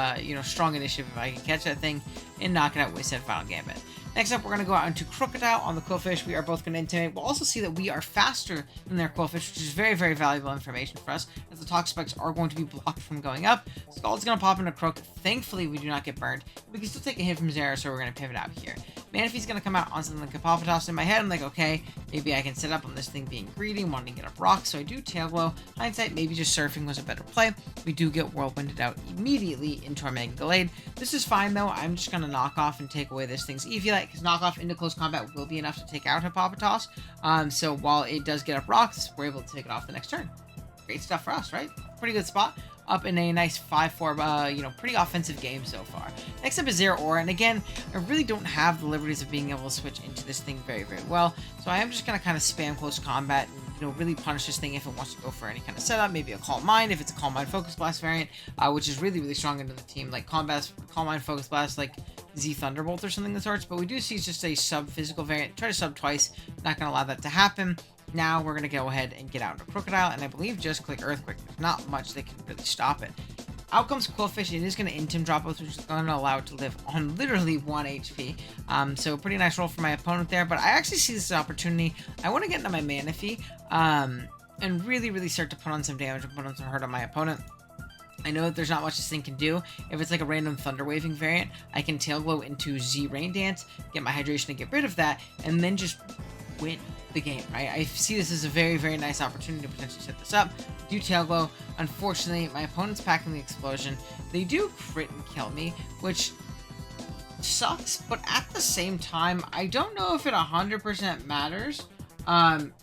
strong initiative if I could catch that thing and knock it out with said Final Gambit. Next up, we're going to go out into Crocodile on the Quillfish. We are both going to Intimidate. We'll also see that we are faster than their Quillfish, which is very, very valuable information for us, as the Toxic Spikes are going to be blocked from going up. Scald's going to pop into Croak. Thankfully, we do not get burned. We can still take a hit from Zera, so we're going to pivot out here. Manaphy's going to come out on something like Hippopotas. In my head, I'm like, okay, maybe I can set up on this thing being greedy, wanting to get up rocks, so I do Tail Glow. Hindsight, maybe just Surfing was a better play. We do get Whirlwinded out immediately into our Mega Glade. This is fine, though. I'm just going to knock off and take away this thing's Eviolite, because knock off into close combat will be enough to take out Hippopotas. So while it does get up rocks, we're able to take it off the next turn. Great stuff for us, right? Pretty good spot. Up in a nice 5-4, pretty offensive game so far. Next up is Zeraora, and again, I really don't have the liberties of being able to switch into this thing very, very well. So I am just going to kind of spam close combat and, really punish this thing if it wants to go for any kind of setup. Maybe a Calm Mind if it's a Calm Mind Focus Blast variant, which is really, really strong into the team. Like Calm Mind Focus Blast, like Z Thunderbolt or something of the sorts. But we do see it's just a sub-physical variant. Try to sub twice. Not going to allow that to happen. Now we're going to go ahead and get out into Crocodile, and I believe just click Earthquake. There's not much that can really stop it. Out comes Quillfish. It is going to Intim drop us, which is going to allow it to live on literally 1 HP. So pretty nice roll for my opponent there, but I actually see this as an opportunity. I want to get into my Manaphy, and really start to put on some damage and put on some hurt on my opponent. I know that there's not much this thing can do. If it's like a random Thunder Waving variant, I can Tail Glow into Z Rain Dance, get my Hydration to get rid of that, and then just win the game, right? I see this as a very nice opportunity to potentially set this up. Do Tail Glow. Unfortunately, my opponent's packing the Explosion. They do crit and kill me, which sucks, but at the same time, I don't know if it 100% matters.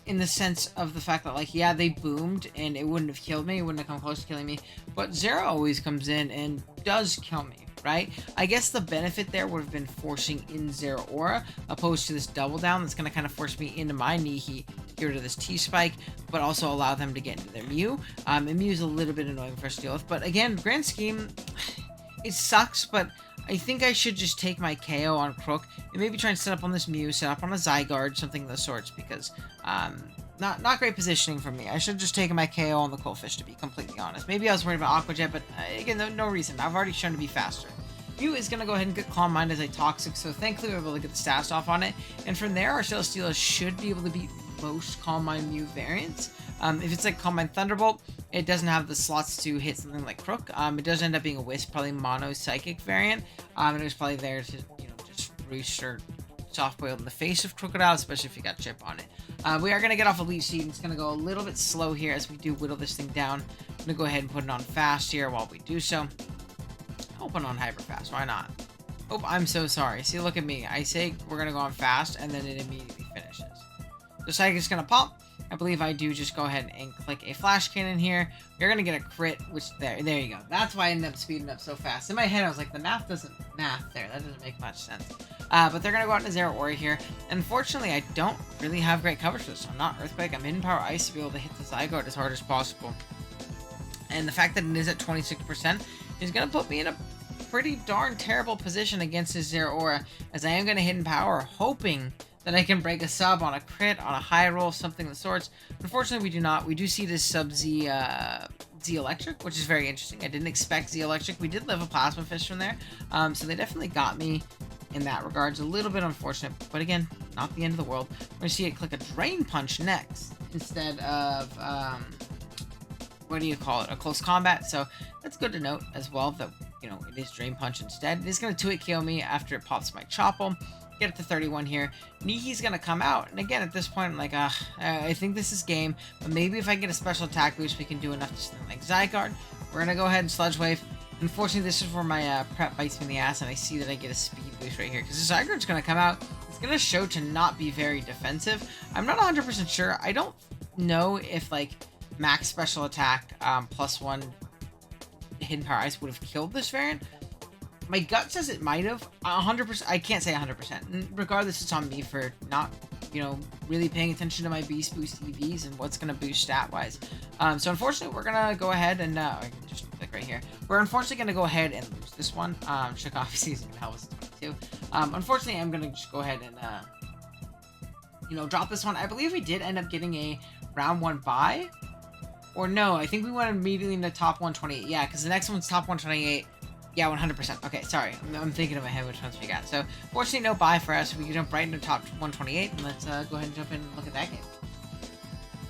In the sense of the fact that, like, yeah, they boomed and it wouldn't have killed me, it wouldn't have come close to killing me, but Zera always comes in and does kill me, right? I guess the benefit there would have been forcing in Zera Aura, opposed to this double down that's going to kind of force me into my Nihi, here to this T-Spike, but also allow them to get into their Mew. And Mew's a little bit annoying for us to deal with, but again, grand scheme, it sucks, but I think I should just take my KO on Crook and maybe try and set up on this Mew, set up on a Zygarde, something of the sorts, because not great positioning for me. I should have just taken my KO on the Quillfish, to be completely honest. Maybe I was worried about Aqua Jet, but again, no reason. I've already shown to be faster. Mew is going to go ahead and get Calm Mind as a Toxic, so thankfully we're able to get the stats off on it. And from there, our Celesteela should be able to beat most Calm Mind Mew variants. If it's like Calm Mind Thunderbolt, it doesn't have the slots to hit something like Crook. It does end up being a Wisp, probably Mono Psychic variant. And it was probably there to, just roost or soft boil in the face of Crocodile, especially if you got Chip on it. We are going to get off Elite Seed, and it's going to go a little bit slow here as we do whittle this thing down. I'm going to go ahead and put it on fast here while we do so. I'll put it on hyper fast, why not? Oh, I'm so sorry. See, look at me. I say we're going to go on fast, and then it immediately finishes. The Psychic's going to pop. I believe I do just go ahead and click a Flash Cannon here. You're going to get a crit, which there you go. That's why I ended up speeding up so fast. In my head, I was like, the math doesn't math there. That doesn't make much sense. But they're going to go out into Zera Aura here. Unfortunately, I don't really have great coverage for this. I'm not Earthquake. I'm Hidden Power Ice to be able to hit the Zygarde as hard as possible. And the fact that it is at 26% is going to put me in a pretty darn terrible position against this Zera Aura, as I am going to Hidden Power, hoping that I can break a sub on a crit, on a high roll, something of the sorts. Unfortunately, we do not. We do see this sub Z Electric, which is very interesting. I didn't expect Z Electric. We did live a Plasma Fish from there, so they definitely got me in that regard. It's a little bit unfortunate, but again, not the end of the world. We're going to see it click a Drain Punch next, instead of, what do you call it, a Close Combat. So that's good to note as well, that, it is Drain Punch instead. It is going to 2-hit KO me after it pops my Chople. Get it to 31 here. Nihi's going to come out. And again, at this point, I'm like, I think this is game. But maybe if I get a special attack boost, we can do enough to something like Zygarde. We're going to go ahead and Sludge Wave. Unfortunately, this is where my prep bites me in the ass, and I see that I get a speed boost right here. Because the Zygarde's going to come out. It's going to show to not be very defensive. I'm not 100% sure. I don't know if, like, max special attack +1 Hidden Power Ice would have killed this variant. My gut says it might have. 100%. I can't say 100%. Regardless, it's on me for not, really paying attention to my Beast Boost EVs and what's going to boost stat-wise. So unfortunately, we're going to go ahead and, I can just click right here. We're unfortunately going to go ahead and lose this one. Shook off season hell was 22. Unfortunately, I'm going to just go ahead and, drop this one. I believe we did end up getting a round 1 bye. Or no, I think we went immediately into top 128. Yeah, because the next one's top 128. Yeah, 100%. Okay, sorry. I'm thinking in my head which ones we got. So, fortunately, no bye for us. We can jump right into top 128, and let's go ahead and jump in and look at that game.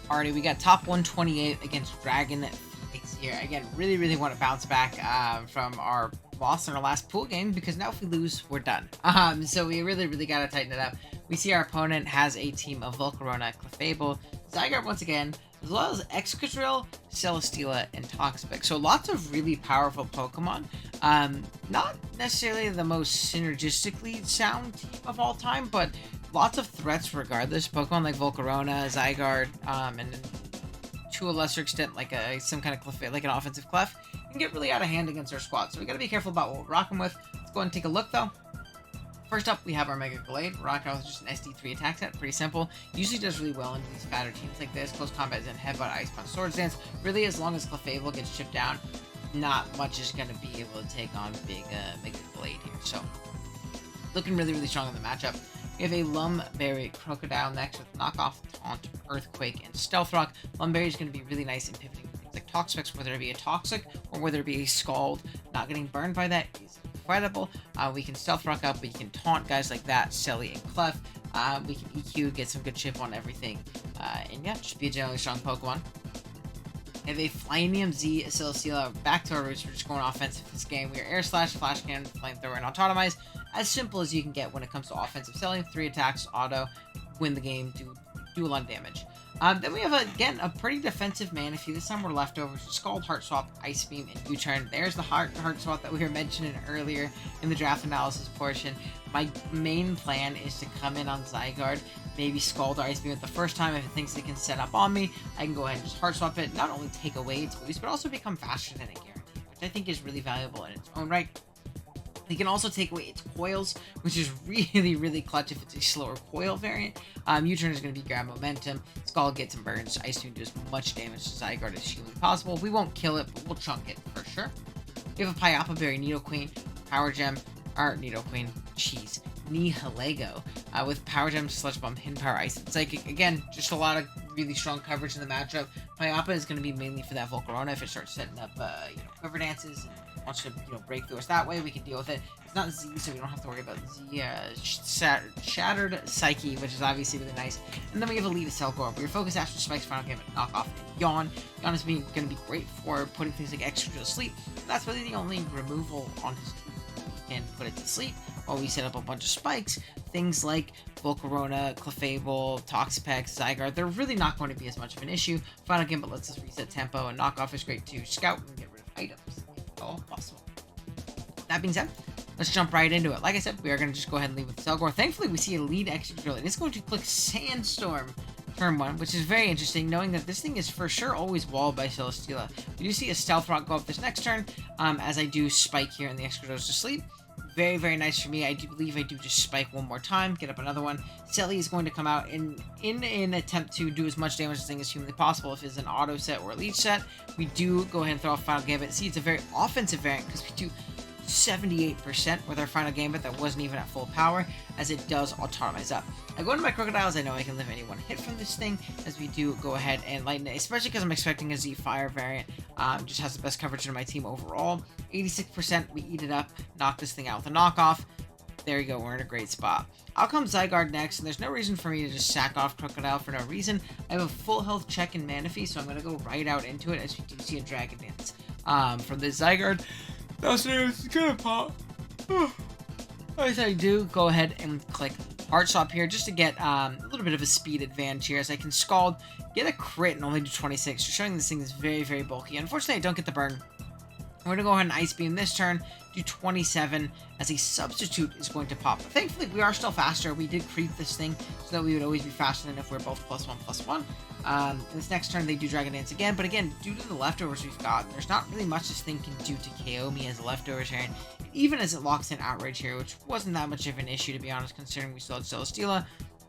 Alrighty, we got top 128 against Dragon Phoenix here. Again, really want to bounce back from our loss in our last pool game, because now if we lose, we're done. So we really got to tighten it up. We see our opponent has a team of Volcarona, Clefable, Zygarde once again, as well as Excadrill, Celesteela, and Toxapex. So lots of really powerful Pokemon. Not necessarily the most synergistically sound team of all time, but lots of threats regardless. Pokemon like Volcarona, Zygarde, and then to a lesser extent, like some kind of Clef, like an offensive Clef, can get really out of hand against our squad. So we got to be careful about what we're rocking with. Let's go ahead and take a look though. First up, we have our Mega Gallade. Rocking out with just an SD3 attack set. Pretty simple. Usually does really well into these fatter teams like this. Close Combat and Headbutt, Ice Punch, Swords Dance. Really, as long as Clefable gets chipped down, not much is going to be able to take on big Mega Gallade here. So, looking really strong in the matchup. We have a Lumberry Crocodile next with Knockoff, Taunt, Earthquake, and Stealth Rock. Lumberry is going to be really nice in pivoting with things like Toxapex, whether it be a Toxic or whether it be a Scald. Not getting burned by that is incredible. We can Stealth Rock up, we can taunt guys like that, Selly and Clef. We can EQ, get some good chip on everything. And yeah, just be a generally strong Pokemon. We have a Flyinium Z Celesteela. Back to our roots, we're just going offensive this game. We are Air Slash, Flash Cannon, Flamethrower, and Autotomize. As simple as you can get when it comes to offensive selling. 3 attacks, auto, win the game, do a lot of damage. Then we have, again, a pretty defensive Manaphy. This time we're leftovers. Scald, Heart Swap, Ice Beam, and U-Turn. There's the Heart Swap that we were mentioning earlier in the draft analysis portion. My main plan is to come in on Zygarde, maybe Scald or Ice Beam at the first time. If it thinks it can set up on me, I can go ahead and just Heart Swap it. Not only take away its boost, but also become faster than it guaranteed, which I think is really valuable in its own right. You can also take away its coils, which is really, really clutch if it's a slower coil variant. U-Turn is going to be grab momentum. Scald gets some burns. Ice Beam does as much damage to Zygarde as humanly possible. We won't kill it, but we'll chunk it for sure. We have a Pyapa Berry Nidoqueen, Power Gem, Nihilego, with Power Gem, Sludge Bomb, Hidden Power, Ice, and Psychic. Again, just a lot of really strong coverage in the matchup. Pyapa is going to be mainly for that Volcarona if it starts setting up, Quiver Dances and wants to, break through us that way. We can deal with it. It's not Z, so we don't have to worry about Z, Shattered Psyche, which is obviously really nice. And then we have Elite Cellcore. Your Focus Astral Spikes, Final Game, Knockoff, and Yawn. Yawn is going to be great for putting things like Excadrill to sleep. That's really the only removal on his team. We can put it to sleep while we set up a bunch of spikes. Things like Volcarona, Clefable, Toxapex, Zygarde, they're really not going to be as much of an issue. Final Game, but lets us reset tempo, and Knockoff is great to scout and get rid of items. All possible. That being said, let's jump right into it. Like I said, we are going to just go ahead and leave with Cellcore. Thankfully, we see a lead Excadrill. It is going to click Sandstorm turn 1, which is very interesting, knowing that this thing is for sure always walled by Celesteela. We do see a Stealth Rock go up this next turn, as I do Spike here and the Excadrill goes to sleep. Very, very nice for me. I do believe I do just Spike one more time, get up another one. Selly is going to come out in an attempt to do as much damage as humanly possible. If it's an auto set or a leech set, we do go ahead and throw a Final Gambit. See, it's a very offensive variant because we do 78% with our Final Gambit that wasn't even at full power, as it does Autotomize up. I go into my Crocodiles. I know I can live any one hit from this thing, as we do go ahead and lighten it, especially because I'm expecting a Z Fire variant. Just has the best coverage in my team overall. 86%, we eat it up, knock this thing out with a knockoff. There you go, we're in a great spot. Out comes Zygarde next, and there's no reason for me to just sack off Crocodile for no reason. I have a full health check in Manaphy, so I'm going to go right out into it, as we do see a Dragon Dance from this Zygarde. That's gonna pop. As I do, go ahead and click Heart Swap here, just to get a little bit of a speed advantage here, as I can Scald, get a crit, and only do 26, just showing this thing is very, very bulky. Unfortunately, I don't get the burn. We're going to go ahead and Ice Beam this turn, do 27, as a Substitute is going to pop. But thankfully, we are still faster. We did creep this thing so that we would always be faster than if we're both +1/+1. This next turn, they do Dragon Dance again, but again, due to the leftovers we've got, there's not really much this thing can do to KO me as a leftovers here, even as it locks in Outrage here, which wasn't that much of an issue, to be honest, considering we still had Celesteela.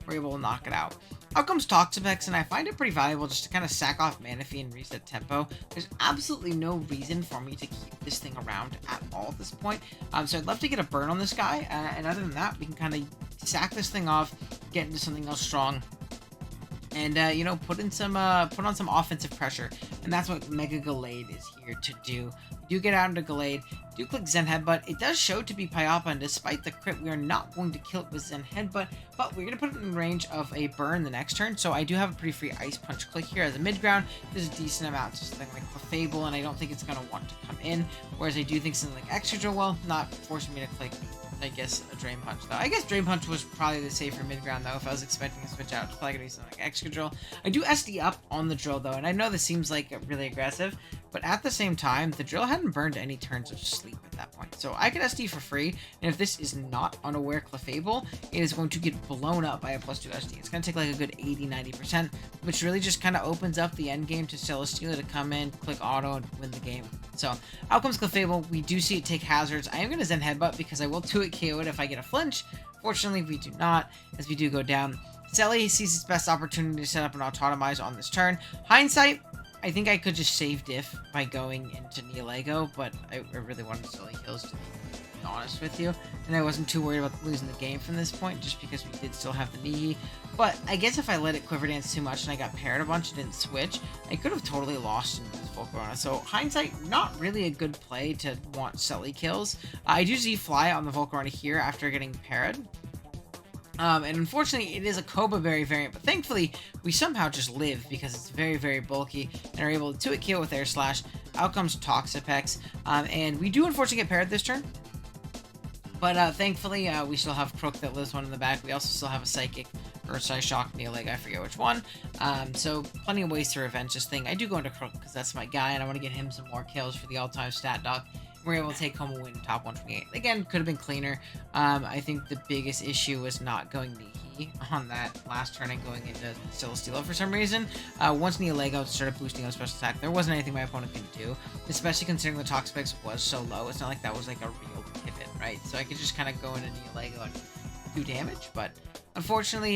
We're able to knock it out. Out comes Toxapex, and I find it pretty valuable just to kind of sack off Manaphy and reset tempo. There's absolutely no reason for me to keep this thing around at all at this point. So I'd love to get a burn on this guy, and other than that, we can kind of sack this thing off, get into something else strong, and put on some offensive pressure. And that's what Mega Gallade is here to do. We do get out into Gallade, do click Zen Headbutt. It does show to be Pyapa, and despite the crit, we are not going to kill it with Zen Headbutt, but we're going to put it in range of a burn the next turn. So I do have a pretty free Ice Punch click here as a mid-ground. There's a decent amount to something like Clefable, and I don't think it's going to want to come in, whereas I do think something like Excadrill will, not forcing me to click, I guess, a Drain Punch, though. I guess Drain Punch was probably the safer mid-ground, though, if I was expecting to switch out. It's probably going to be something like Excadrill. I do SD up on the Drill, though, and I know this seems like really aggressive, but at the same time, the Drill hadn't burned any turns of sleep at that point. So I can SD for free, and if this is not unaware Clefable, it is going to get blown up by a +2 SD. It's going to take like a good 80-90%, which really just kind of opens up the end game to Celesteela to come in, click auto, and win the game. So out comes Clefable. We do see it take hazards. I am going to Zen Headbutt because I will 2-hit KO it if I get a flinch. Fortunately, we do not, as we do go down. Selly sees its best opportunity to set up an Autotomize on this turn. Hindsight, I think I could just save diff by going into Neolego, but I really wanted silly kills, to be honest with you. And I wasn't too worried about losing the game from this point, just because we did still have the Nihi. But I guess if I let it quiver dance too much and I got parried a bunch and didn't switch, I could have totally lost in this Volcarona. So hindsight, not really a good play to want silly kills. I do Z-Fly on the Volcarona here after getting parried. And unfortunately, it is a Koba Berry variant, but thankfully, we somehow just live because it's very, very bulky and are able to 2-hit KO with Air Slash. Out comes Toxapex, and we do unfortunately get parried this turn. But thankfully, we still have Crook that lives one in the back. We also still have a Psychic or a Psyshock, Neoleg, I forget which one. So plenty of ways to revenge this thing. I do go into Crook because that's my guy, and I want to get him some more kills for the all-time stat doc. We're able to take home a win in top 128. Again, could have been cleaner. I think the biggest issue was not going Nihi on that last turn and going into Celesteela for some reason. Once Neolego started boosting on special attack, there wasn't anything my opponent could do, especially considering the Toxapex was so low. It's not like that was like a real pivot, right? So I could just kind of go into Neolego and do damage, but unfortunately,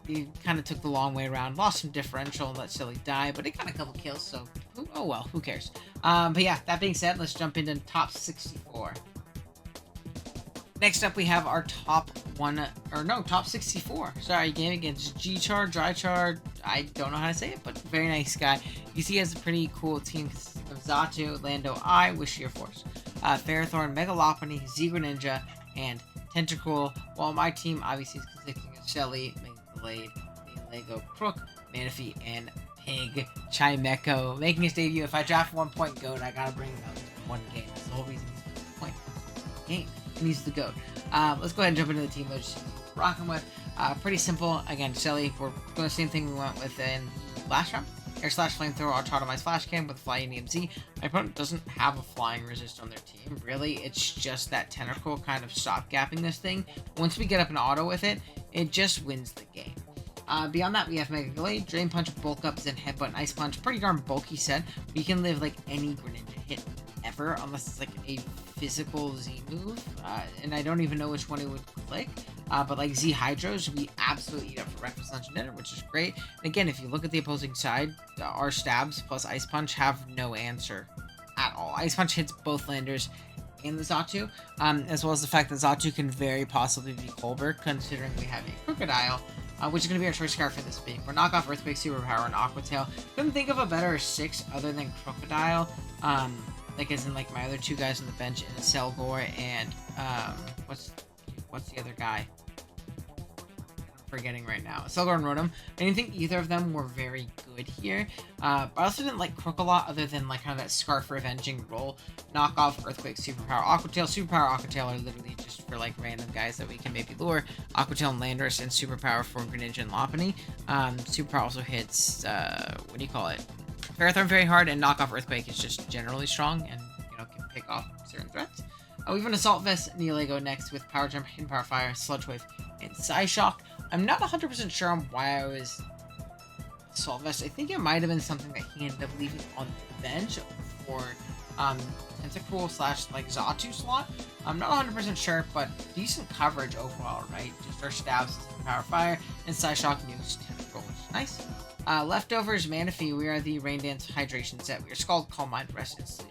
he kind of took the long way around, lost some differential and let Silly die, but it got a couple kills, so oh well, who cares? But yeah, that being said, let's jump into top 64. Next up, we have our top 64. Sorry, game against G-Char, Drychar, I don't know how to say it, but very nice guy. You see he has a pretty cool team of Xatu, Lando I, Wishier Force, Ferrothorn, Mega Lopunny, Z-Greninja, and Tentacool, while my team obviously is consisting of Shelly, Mega Blade, Lego Crook, Manaphy, and Pig Chimecho, making his debut. If I draft 1 point goat, I gotta bring him out to one game. That's the whole reason he's 1 point game. And he's the goat. Let's go ahead and jump into the team that we're rocking with. Pretty simple. Again, Shelly, we're doing the same thing we went with in last round. Air Slash, Flamethrower, Autotomized Flash Cam with Flying EMZ. My opponent doesn't have a flying resist on their team, really. It's just that Tentacool kind of stop-gapping this thing. Once we get up an auto with it, it just wins the game. Beyond that, we have Mega Glade, Drain Punch, Bulk Up, Zen Headbutt, and Ice Punch. Pretty darn bulky set. We can live like any Greninja hit ever, unless it's like a physical Z move. And I don't even know which one it would click. But like Z Hydros, we absolutely eat up for Breakfast, Lunch, and Dinner, which is great. And again, if you look at the opposing side, our stabs plus Ice Punch have no answer at all. Ice Punch hits both landers in the Xatu, as well as the fact that Xatu can very possibly be Colbert, considering we have a Crocodile, which is going to be our choice card for this week. We're Knockoff, Earthquake, Superpower, and Aqua Tail. Couldn't think of a better 6 other than Crocodile, like as in like my other 2 guys on the bench, and Selgor and, what's the other guy? Forgetting right now. Selgar and Rotom. I didn't think either of them were very good here. But I also didn't like Crook a lot, other than like kind of that Scarf Revenging role. Knockoff, Earthquake, Superpower, Aquatail. Superpower, Aquatail are literally just for like random guys that we can maybe lure. Aquatail and Landorus, and Superpower for Greninja and Lopunny. Superpower also hits, what do you call it? Ferrothorn very hard, and Knockoff Earthquake is just generally strong and, you know, can pick off certain threats. We have an Assault Vest, Neolego next with Power Jump, Hidden Power Fire, Sludge Wave, and Psyshock. I'm not 100% sure on why I was Assault Vest. I think it might have been something that he ended up leaving on the bench for Tentacool / like Xatu slot. I'm not 100% sure, but decent coverage overall, right? Just our stabs, Power Fire, and Psyshock Nukes Tentacool, which is nice. Leftovers, Manaphy, we are the Rain Dance Hydration set. We are Scald, Calm Mind, Rest,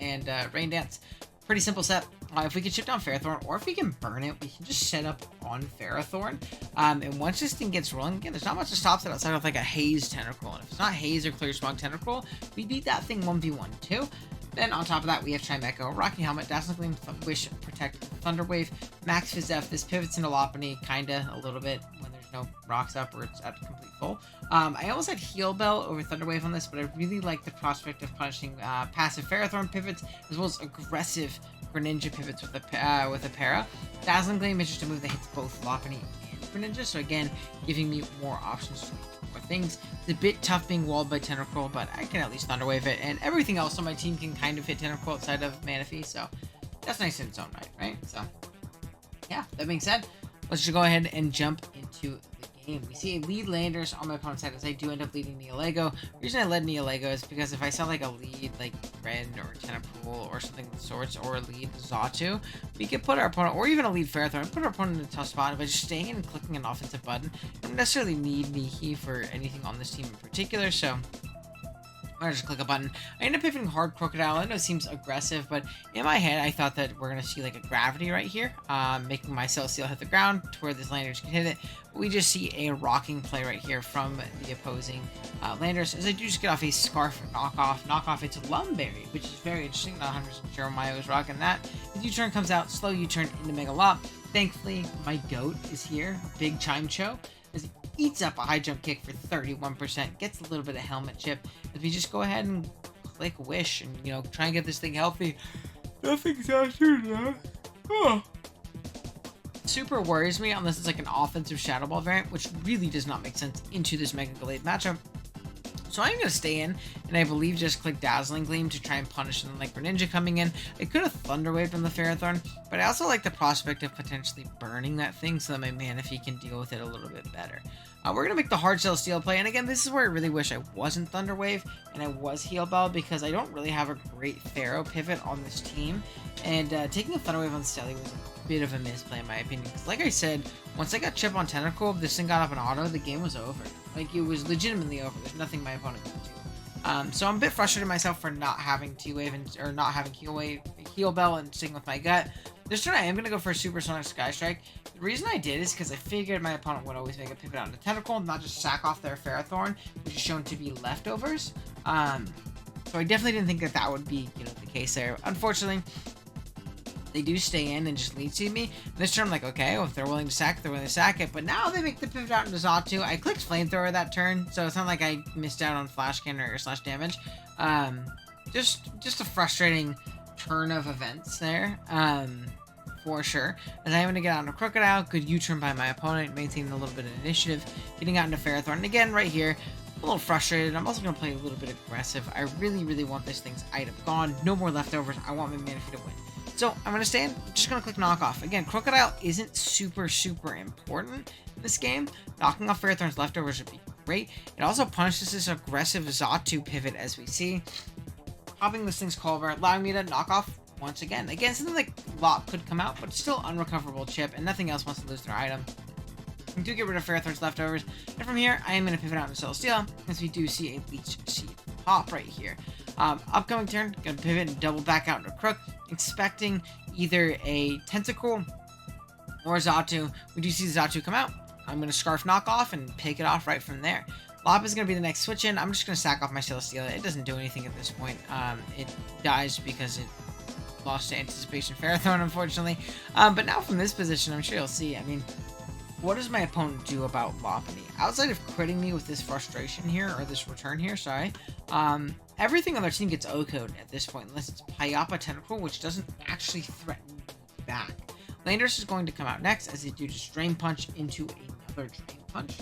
and Rain Dance. Pretty simple set. If we can chip down Ferrothorn, or if we can burn it, we can just set up on Ferrothorn. And once this thing gets rolling, again, there's not much that stops it outside of like a Haze Tentacool. And if it's not Haze or Clear Smog Tentacool, we beat that thing 1v1 too. Then on top of that, we have Chimecho, Rocky Helmet, Dazzling Gleam, Wish, Protect, Thunder Wave, Max Fizzef. This pivots into Lopunny, kinda, a little bit, when there's no rocks up or it's at complete full. I almost had Heal Bell over Thunder Wave on this, but I really like the prospect of punishing passive Ferrothorn pivots, as well as aggressive Greninja pivots with a para. Dazzling Gleam is just a move that hits both Lopunny and Greninja, so again, giving me more options to do more things. It's a bit tough being walled by Tentacool, but I can at least Thunder Wave it, and everything else on my team can kind of hit Tentacool outside of Manaphy, so that's nice in its own right? So, yeah, that being said, let's just go ahead and jump into the game. We see a lead Landers on my opponent's side, as I do end up leading Neolego. The reason I led Neolego is because if I saw like a lead like Ren or Tentacool or something of the sorts, or a lead Xatu, we could put our opponent, or even a lead Ferrothorn, put our opponent in a tough spot by just staying and clicking an offensive button. I don't necessarily need Nihi for anything on this team in particular, so I just click a button. I end up pivoting hard Crocodile. I know it seems aggressive, but in my head, I thought that we're going to see like a gravity right here, making my Celestial hit the ground to where this Landers can hit it. But we just see a rocking play right here from the opposing Landers, as I do just get off a Scarf knockoff into Lumberry, which is very interesting. Not 100% sure why I was rocking that. The U-turn comes out, slow U-turn into Mega Lop. Thankfully, my goat is here, Big Chimecho, as he eats up a high jump kick for 31%, gets a little bit of helmet chip, as we just go ahead and click Wish and, you know, try and get this thing healthy. Nothing's after that. Oh. Super worries me unless it's like an offensive Shadow Ball variant, which really does not make sense into this Mega Gallade matchup. So I'm going to stay in, and I believe just click Dazzling Gleam to try and punish them like Greninja coming in. I could have Thunder Waved on the Ferrothorn, but I also like the prospect of potentially burning that thing so that my Manaphy can deal with it a little bit better. We're going to make the Hard Shell Steel play, and again, this is where I really wish I wasn't Thunder Wave, and I was Heal Bell, because I don't really have a great Pharaoh pivot on this team, and taking a Thunder Wave on Steli was a bit of a misplay in my opinion, because like I said, once I got Chip on Tentacle, this thing got up an auto, the game was over. Like, it was legitimately over. There's nothing my opponent could do. So I'm a bit frustrated myself for not having T-Wave or not having Heal Bell and sticking with my gut. This turn I am going to go for a Supersonic Sky Strike. The reason I did is because I figured my opponent would always make a pivot onto Tentacle and not just sack off their Ferrothorn, which is shown to be leftovers. So I definitely didn't think that that would be, you know, the case there. Unfortunately, they do stay in and just lead seed me. This turn I'm like, okay, well, if they're willing to sack it, they're willing to sack it. But now they make the pivot out into Xatu. I clicked Flamethrower that turn, so it's not like I missed out on Flash Cannon or Slash Damage. Just a frustrating turn of events there, for sure. As I'm going to get out into Crocodile, good U-turn by my opponent, maintaining a little bit of initiative, getting out into Ferrothorn. And again, right here, a little frustrated. I'm also going to play a little bit aggressive. I really, really want this thing's item gone. No more leftovers. I want my Manaphy to win. So I'm going to stay in. I'm just going to click Knockoff. Again, Crocodile isn't super important in this game. Knocking off Ferrothorn's leftovers would be great. It also punishes this aggressive Xatu pivot, as we see. Popping this thing's Culver, allowing me to knock off once again. Again, something like Lop could come out, but still unrecoverable chip, and nothing else wants to lose their item. We do get rid of Ferrothorn's leftovers, and from here, I am going to pivot out into Celesteela, as we do see a Leech Seed pop right here. Upcoming turn, going to pivot and double back out into Crook, expecting either a Tentacle or a Xatu. We do see the Xatu come out. I'm going to Scarf Knockoff and pick it off right from there. Lop is going to be the next switch in. I'm just going to sack off my Celesteela. It doesn't do anything at this point. It dies because it lost to Anticipation Ferrothorn, unfortunately. But now from this position, I'm sure you'll see. I mean, what does my opponent do about Lopunny? Outside of critting me with this frustration here, or this return here, sorry, everything on their team gets O-code at this point, unless it's Pyapa Tentacle, which doesn't actually threaten me back. Landers is going to come out next, as they do just Drain Punch into another Drain Punch.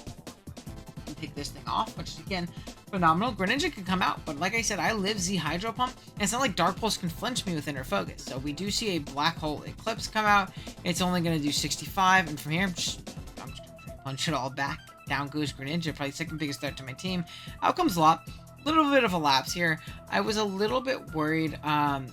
And pick this thing off, which is, again, phenomenal. Greninja can come out, but like I said, I live Z Hydro Pump, and it's not like Dark Pulse can flinch me with Inner Focus. So we do see a Black Hole Eclipse come out. It's only going to do 65, and from here, I'm just going to punch it all back. Down goes Greninja, probably second biggest threat to my team. Out comes Lop. A little bit of a lapse here. I was a little bit worried.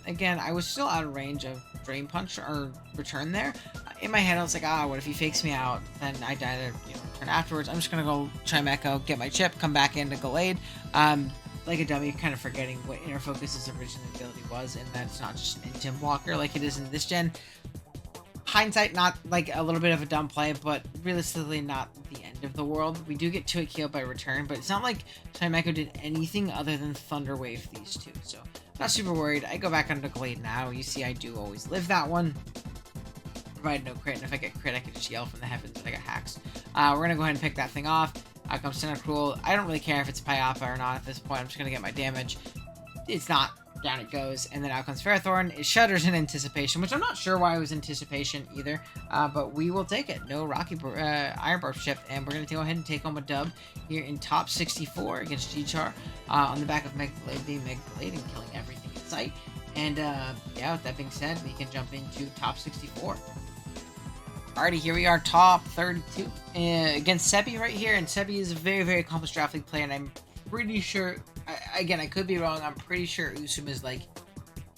Again, I was still out of range of Drain Punch or return there. In my head, I was like, what if he fakes me out? Then I die there, turn afterwards. I'm just going to go Chimecho, get my chip, come back into Gallade. Like a dummy, kind of forgetting what Inner Focus's original ability was, and that it's not just an Intim blocker like it is in this gen. Hindsight, not like a little bit of a dumb play, but realistically not the end of the world. We do get 2-hit KO by return, but it's not like Chimecho did anything other than Thunder Wave these two, so not super worried. I go back onto Glade now. You see I do always live that one, provided no crit, and if I get crit, I can just yell from the heavens that I got hacks. We're going to go ahead and pick that thing off. Out comes Tentacruel. I don't really care if it's Pyapa or not at this point. I'm just going to get my damage. It's not. Down it goes, and then out comes Ferrothorn. It shudders in Anticipation, which I'm not sure why it was Anticipation either, but we will take it. No Iron Barb shift, and we're going to go ahead and take home a dub here in top 64 against G-Char on the back of Mega Gallade being Mega Gallade and killing everything in sight. And yeah, with that being said, we can jump into top 64. Alrighty, here we are, top 32 against Sebi right here, and Sebi is a very, very accomplished draft league player, and I'm pretty sure, again, I could be wrong, I'm pretty sure Usum is like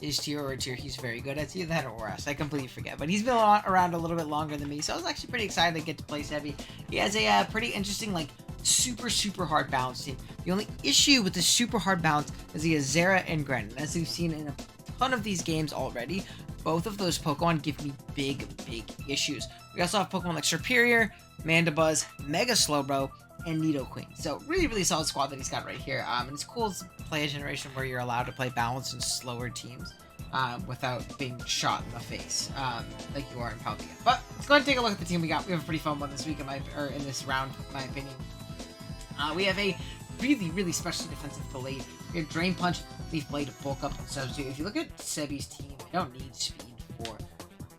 his tier or tier he's very good at. It's either that or us, I completely forget, but he's been around a little bit longer than me, so I was actually pretty excited to get to play Sebi. He has a pretty interesting like super hard balance team. The only issue with the super hard balance is he has Zera and Gren. And as we've seen in a ton of these games already, both of those Pokemon give me big issues. We also have Pokemon like Superior, Mandibuzz, Mega Slowbro, and Nidoqueen. So really solid squad that he's got right here. And it's cool to play a generation where you're allowed to play balanced and slower teams without being shot in the face like you are in Palkia. But let's go ahead and take a look at the team we got. We have a pretty fun one this week, in this round, in my opinion. We have a really specially defensive Blade. We have Drain Punch, Leaf Blade, Bulk Up, and Substitute. If you look at Sebi's team, they don't need speed for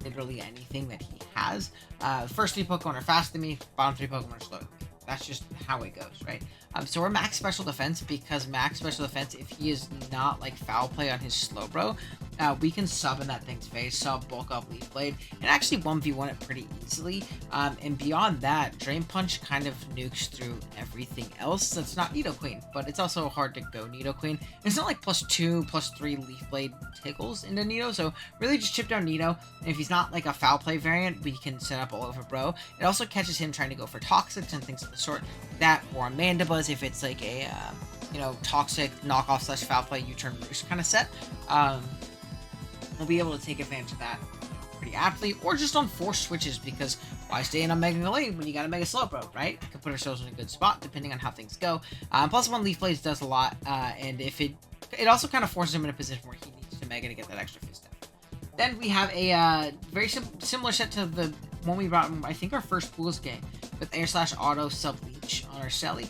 literally anything that he has. The first 3 Pokemon are faster than me, bottom 3 Pokemon are slower than me. That's just how it goes, right? So we're max special defense, because max special defense, if he is not like foul play on his Slowbro, we can sub in that thing's face, sub, bulk up, Leaf Blade, and actually 1v1 it pretty easily. And beyond that, Drain Punch kind of nukes through everything else that's not Nidoqueen, but it's also hard to go Nidoqueen. It's not like +2, +3 Leaf Blade tickles into Nido, so really just chip down Nido, and if he's not like a foul play variant, we can set up all over Bro. It also catches him trying to go for Toxics and things of the sort. That, or a Mandibuzz if it's like a, Toxic knockoff / foul play U-turn roost kind of set. We'll be able to take advantage of that pretty aptly, or just on forced switches, because why stay in a Mega Lane when you got a Mega Slowbro, right? We can put ourselves in a good spot depending on how things go. +1 Leaf Blades does a lot, and if it also kind of forces him in a position where he needs to Mega to get that extra fist step. Then we have a very similar set to the one we brought in, I think, our first Pools game, with Air Slash Auto Sub Leech on our Selly.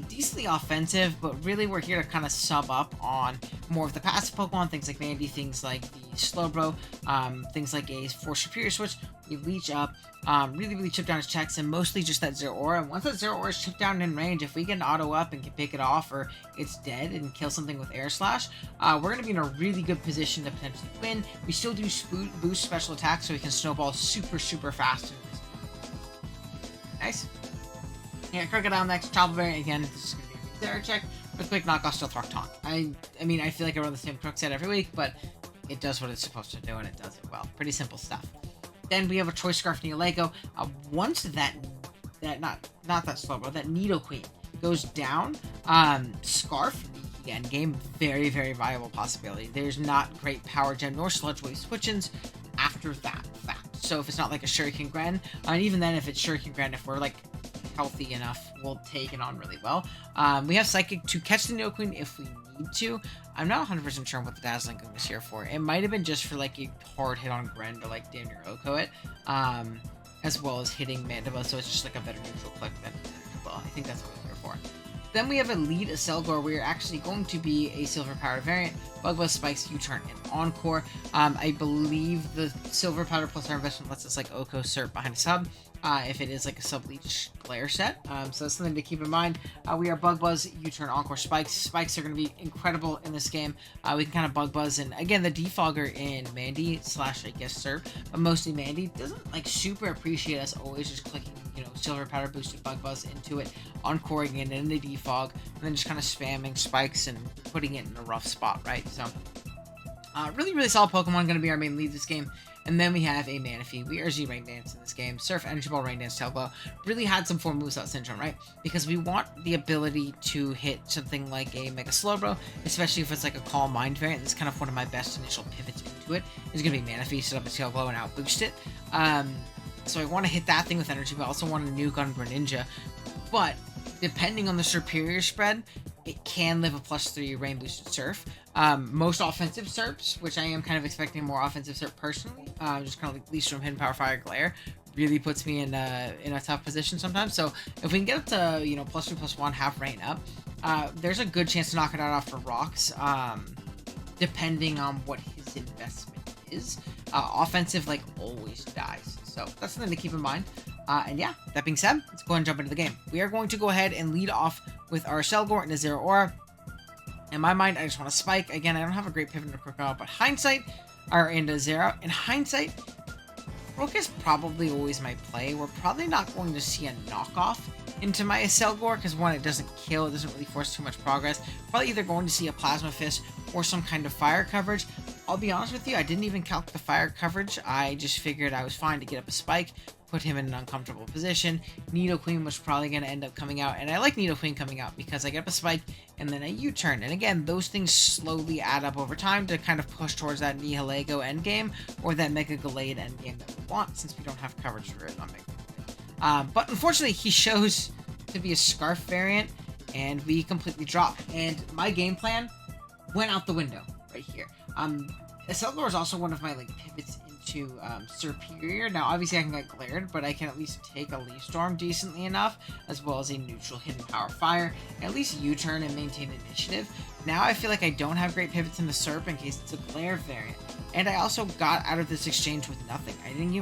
Decently offensive, but really we're here to kind of sub up on more of the passive Pokemon, things like Mandy, things like the Slowbro, things like a Force Superior switch. We leech up, really chip down his checks, and mostly just that Zero Aura. And once that Zero Aura is chipped down in range, if we get an auto up and can pick it off, or it's dead and kill something with Air Slash, we're going to be in a really good position to potentially win. We still do boost special attacks, so we can snowball super fast. Nice. Yeah, Crocodile next, Chopper variant again. This is going to be a Zero check with quick knockoff, Stealth Rock, Taunt. I mean, I feel like I run the same Crook set every week, but it does what it's supposed to do, and it does it well. Pretty simple stuff. Then we have a Choice Scarf Neolego. Once that not that Slowbro, that Nidoqueen goes down, Scarf, again, game very viable possibility. There's not great power gem nor sludge wave switch-ins after that fact. So if it's not like a Shuriken Gren, and even then if it's Shuriken Gren, if we're like healthy enough, we'll take it on really well. We have Psychic to catch the Nidoqueen if we need to. I'm not 100% sure what the Dazzling Gleam was here for. It might have been just for like a hard hit on Gren to like damn near Oko it, as well as hitting Mandibuzz, so it's just like a better neutral click than well, I think that's what it's here for. Then we have a lead Acelgor. We are actually going to be a Silver Powder variant. Bug Buzz, Spikes, U-Turn, and Encore. I believe the Silver Powder plus our investment lets us like Oko Serp behind a sub. If it is like a sub-leech Glare set. So that's something to keep in mind. We are Bug Buzz, U-Turn, Encore, Spikes. Spikes are going to be incredible in this game. We can kind of Bug Buzz, and again, the Defogger in Mandy / I guess Serp, but mostly Mandy, doesn't like super appreciate us always just clicking, Silver Powder boosted Bug Buzz into it, Encoring it in the Defog, and then just kind of spamming Spikes and putting it in a rough spot, right? So, really solid Pokemon, going to be our main lead this game. And then we have a Manaphy. We are Z Rain Dance in this game. Surf, Energy Ball, Rain Dance, Tailglow. Really had some form moves out Syndrome, right? Because we want the ability to hit something like a Mega Slowbro, especially if it's like a Calm Mind variant. This is kind of one of my best initial pivots into it. It's going to be Manaphy, set up a Tailglow, and out boost it. So I want to hit that thing with energy, but I also want to nuke on Greninja. But depending on the Superior spread, it can live a +3 Rain Boosted Surf. Most offensive Surfs, which I am kind of expecting more offensive Surf personally, just kind of like Leash from Hidden Power Fire Glare, really puts me in a tough position sometimes. So if we can get up to, +2/+1, half rain up, there's a good chance to knock it out off for rocks, depending on what his investment is. Offensive, like, always dies. So that's something to keep in mind. And yeah, that being said, let's go ahead and jump into the game. We are going to go ahead and lead off with our Acelgor and a Zero Aura. In my mind, I just want to Spike. Again, I don't have a great pivot to Crocodile, but Hindsight are into Zero. In Hindsight, Rook is probably always my play. We're probably not going to see a knockoff into my Acelgor, because one, it doesn't kill, it doesn't really force too much progress. Probably either going to see a Plasma Fist or some kind of fire coverage. I'll be honest with you, I didn't even calc the fire coverage. I just figured I was fine to get up a spike, put him in an uncomfortable position. Nidoqueen was probably going to end up coming out, and I like Nidoqueen coming out because I get up a spike and then I U-turn. And again, those things slowly add up over time to kind of push towards that Nihilego endgame or that Mega Gallade endgame that we want, since we don't have coverage for it on Mega Gallade. But unfortunately, he shows to be a Scarf variant, and we completely drop. And my game plan went out the window right here. Acelgor is also one of my pivots into Superior. Now, obviously, I can get glared, but I can at least take a Leaf Storm decently enough, as well as a neutral Hidden Power Fire, and at least U-turn and maintain initiative. Now, I feel like I don't have great pivots in the Serp in case it's a glare variant. And I also got out of this exchange with nothing. I didn't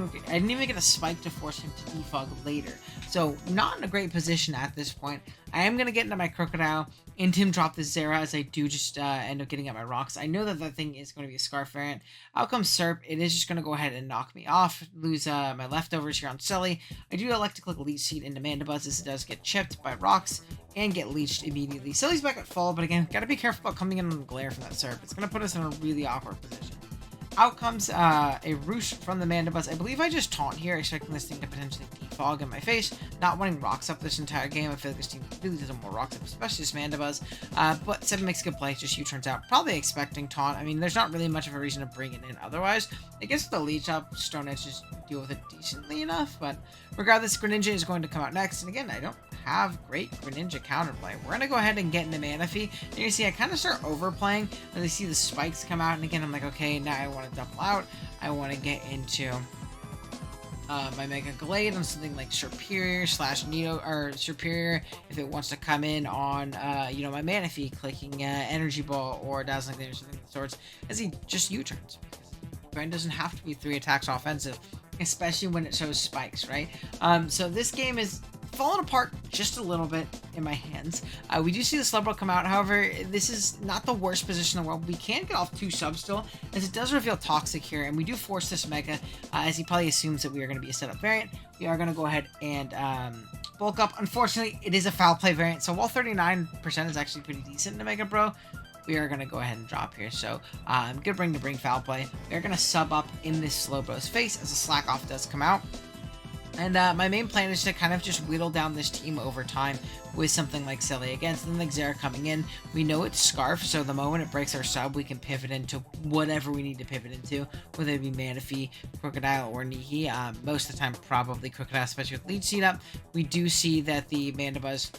even get a spike to force him to defog later. So, not in a great position at this point. I am going to get into my Crocodile, into him drop the Zera, as I do just end up getting at my rocks. I know that thing is going to be a Scarf variant. Out comes Serp. It is just going to go ahead and knock me off, lose my leftovers here on Selly. I do elect to click Leech Seed into Mandibuzz, as it does get chipped by rocks and get leeched immediately. Selly's back at full, but again, got to be careful about coming in on the glare from that Serp. It's going to put us in a really awkward position. Out comes a Roosh from the Mandibuzz. I believe I just taunt here, expecting this thing to potentially defog in my face. Not wanting rocks up this entire game. I feel like this team really doesn't want rocks up, especially this Mandibuzz. But 7 makes a good play, just U-turns out. Probably expecting taunt. I mean, there's not really much of a reason to bring it in otherwise. I guess with the leech up, Stone Edge just deal with it decently enough. But regardless, Greninja is going to come out next. And again, I don't have great Greninja counterplay. We're going to go ahead and get into Manaphy. And you see, I kind of start overplaying as I see the spikes come out. And again, I'm like, okay, now I want to double out. I want to get into my Mega Gallade on something like Superior / Nido, or Superior if it wants to come in on my Manaphy, clicking Energy Ball or Dazzling Gleam or something of the sorts, as he just U-turns. Gwen doesn't have to be 3 attacks offensive, especially when it shows spikes, right? So this game is falling apart just a little bit in my hands. We do see the Slowbro come out. However, this is not the worst position in the world. We can get off 2 subs still, as it does reveal Toxic here, and we do force this Mega, as he probably assumes that we are going to be a setup variant. We are going to go ahead and bulk up. Unfortunately, it is a foul play variant, so while 39% is actually pretty decent in the Mega Bro, we are going to go ahead and drop here. So I'm going to bring foul play. We're going to sub up in this Slowbro's face as a slack off does come out. And my main plan is to kind of just whittle down this team over time with something like Selly against them, like Zera coming in. We know it's Scarf, so the moment it breaks our sub, we can pivot into whatever we need to pivot into, whether it be Manaphy, Crocodile, or Nihi. Most of the time, probably Crocodile, especially with Leech Seed up. We do see that the Mandibuzz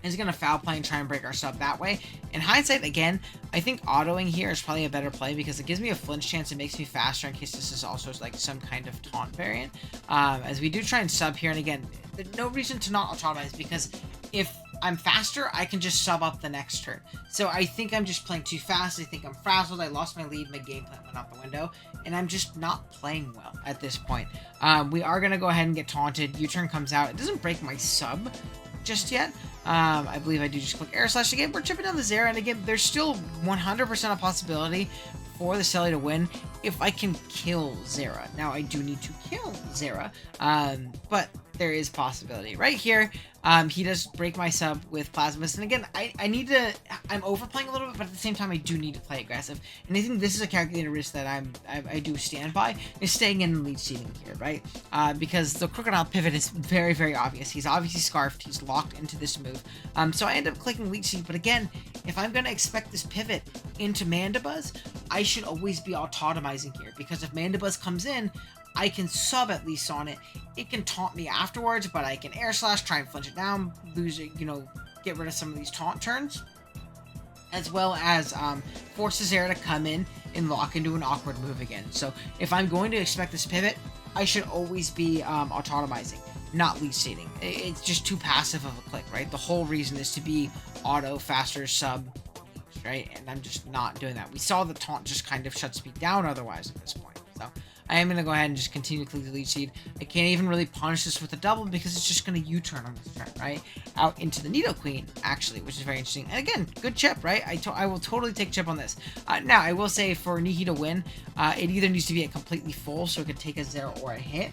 is going to foul play and try and break our sub that way. In hindsight, again, I think autoing here is probably a better play because it gives me a flinch chance. It makes me faster in case this is also like some kind of taunt variant. As we do try and sub here, and again, there's no reason to not automize because if I'm faster, I can just sub up the next turn. So I think I'm just playing too fast. I think I'm frazzled. I lost my lead. My game plan went out the window. And I'm just not playing well at this point. We are going to go ahead and get taunted. U-turn comes out. It doesn't break my sub just yet. I believe I do just click Air Slash again. We're chipping down the Zera, and again, there's still 100% a possibility for the Selly to win if I can kill Zera. Now, I do need to kill Zera, but there is possibility. Right here, he does break my sub with Plasmas, and again, I'm overplaying a little bit, but at the same time, I do need to play aggressive, and I think this is a calculated risk that I do stand by, is staying in and lead seeding here, right? Because the Crocodile pivot is very, very obvious. He's obviously Scarfed, he's locked into this move, so I end up clicking Leech Seed, but again, if I'm going to expect this pivot into Mandibuzz, I should always be autotomizing here, because if Mandibuzz comes in, I can sub at least on it. It can taunt me afterwards, but I can Air Slash, try and flinch it down, lose it, get rid of some of these taunt turns, as well as force Zera to come in and lock into an awkward move again. So if I'm going to expect this pivot, I should always be autotomizing, not leech seeding. It's just too passive of a click, right? The whole reason is to be auto, faster, sub, leech, right? And I'm just not doing that. We saw the taunt just kind of shuts me down otherwise at this point. So I am going to go ahead and just continue to click the Leech Seed. I can't even really punish this with a double because it's just going to U-turn on this turn, right? Out into the Nidoqueen, actually, which is very interesting. And again, good chip, right? I will totally take chip on this. Now, I will say for Nihi to win, it either needs to be at completely full so it could take a 0 or a hit.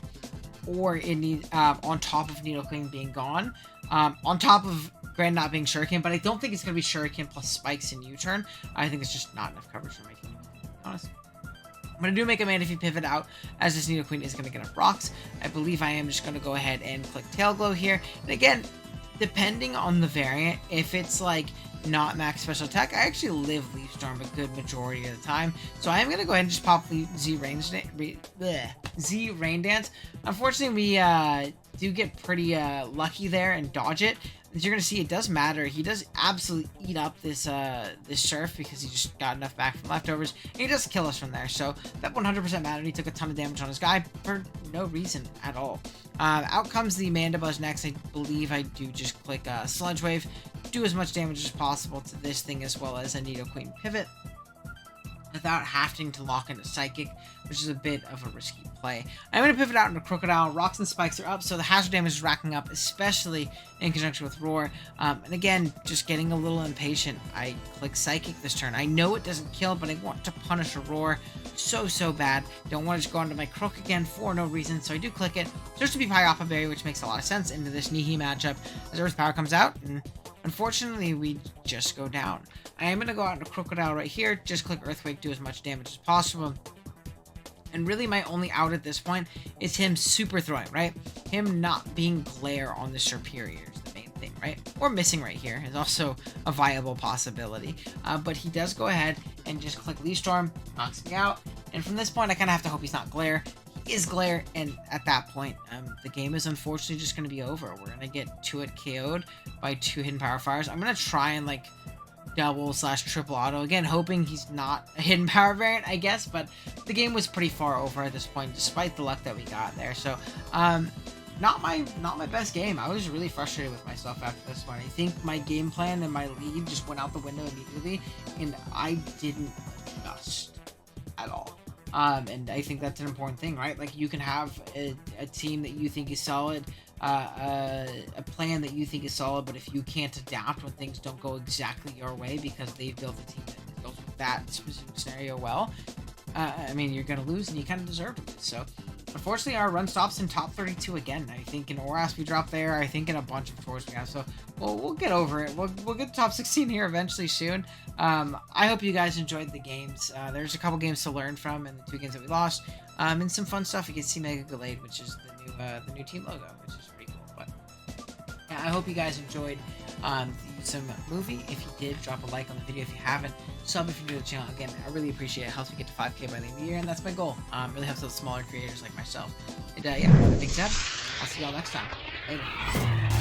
or it needs on top of Nidoking being gone, on top of Grand not being Shuriken, but I don't think it's going to be Shuriken plus Spikes and U-turn. I think it's just not enough coverage for my team, to be honest. I'm going to do make a Manaphy pivot out, as this Nidoqueen is going to get up rocks. I believe I am just going to go ahead and click Tail Glow here. And again, depending on the variant, if it's like not max special attack, I actually live Leaf Storm a good majority of the time. So I am going to go ahead and just pop Z Rain Dance. Unfortunately, we do get pretty lucky there and dodge it. As you're going to see, it does matter. He does absolutely eat up this this Surf because he just got enough back from leftovers. And he does kill us from there. So that 100% mattered. He took a ton of damage on his guy for no reason at all. Out comes the Mandibuzz next. I believe I do just click Sludge Wave. Do as much damage as possible to this thing as well as a Nidoqueen pivot, without having to lock into Psychic, which is a bit of a risky play. I'm going to pivot out into Crocodile. Rocks and Spikes are up, so the hazard damage is racking up, especially in conjunction with Roar. And again, just getting a little impatient. I click Psychic this turn. I know it doesn't kill, but I want to punish a Roar so bad. Don't want to just go onto my Croak again for no reason, so I do click it. Just to be Pyoppa Berry, which makes a lot of sense into this Nihi matchup, as Earth Power comes out, and unfortunately, we just go down. I am going to go out into Crocodile right here, just click Earthquake, do as much damage as possible. And really my only out at this point is him super throwing, right? Him not being Glare on the Superior is the main thing, right? Or missing right here is also a viable possibility. But he does go ahead and just click Leaf Storm, knocks me out. And from this point, I kind of have to hope he's not Glare. He is Glare, and at that point, the game is unfortunately just going to be over. We're going to get 2-hit KO'd by 2 Hidden Power Fires. I'm going to try and, like, double/triple auto. Again, hoping he's not a Hidden Power variant, I guess, but the game was pretty far over at this point, despite the luck that we got there. So, not my best game. I was really frustrated with myself after this one. I think my game plan and my lead just went out the window immediately, and I didn't adjust at all. And I think that's an important thing, right? Like, you can have a team that you think is solid, a plan that you think is solid, but if you can't adapt when things don't go exactly your way because they've built a team that deals with that specific scenario well, I mean, you're going to lose, and you kind of deserve to lose. So, unfortunately, our run stops in top 32 again. I think in Oras we dropped there. I think in a bunch of tours we have. So, we'll get over it. We'll get to top 16 here eventually soon. I hope you guys enjoyed the games. There's a couple games to learn from in the 2 games that we lost. And some fun stuff. You can see Mega Gallade, which is the new team logo, which is pretty cool. But yeah, I hope you guys enjoyed some movie. If you did, drop a like on the video. If you haven't, sub if you're new to the channel. Again, I really appreciate it. It helps me get to 5K by the end of the year, and that's my goal. Really helps those smaller creators like myself. And yeah, thanks, Deb. I'll see y'all next time. Later.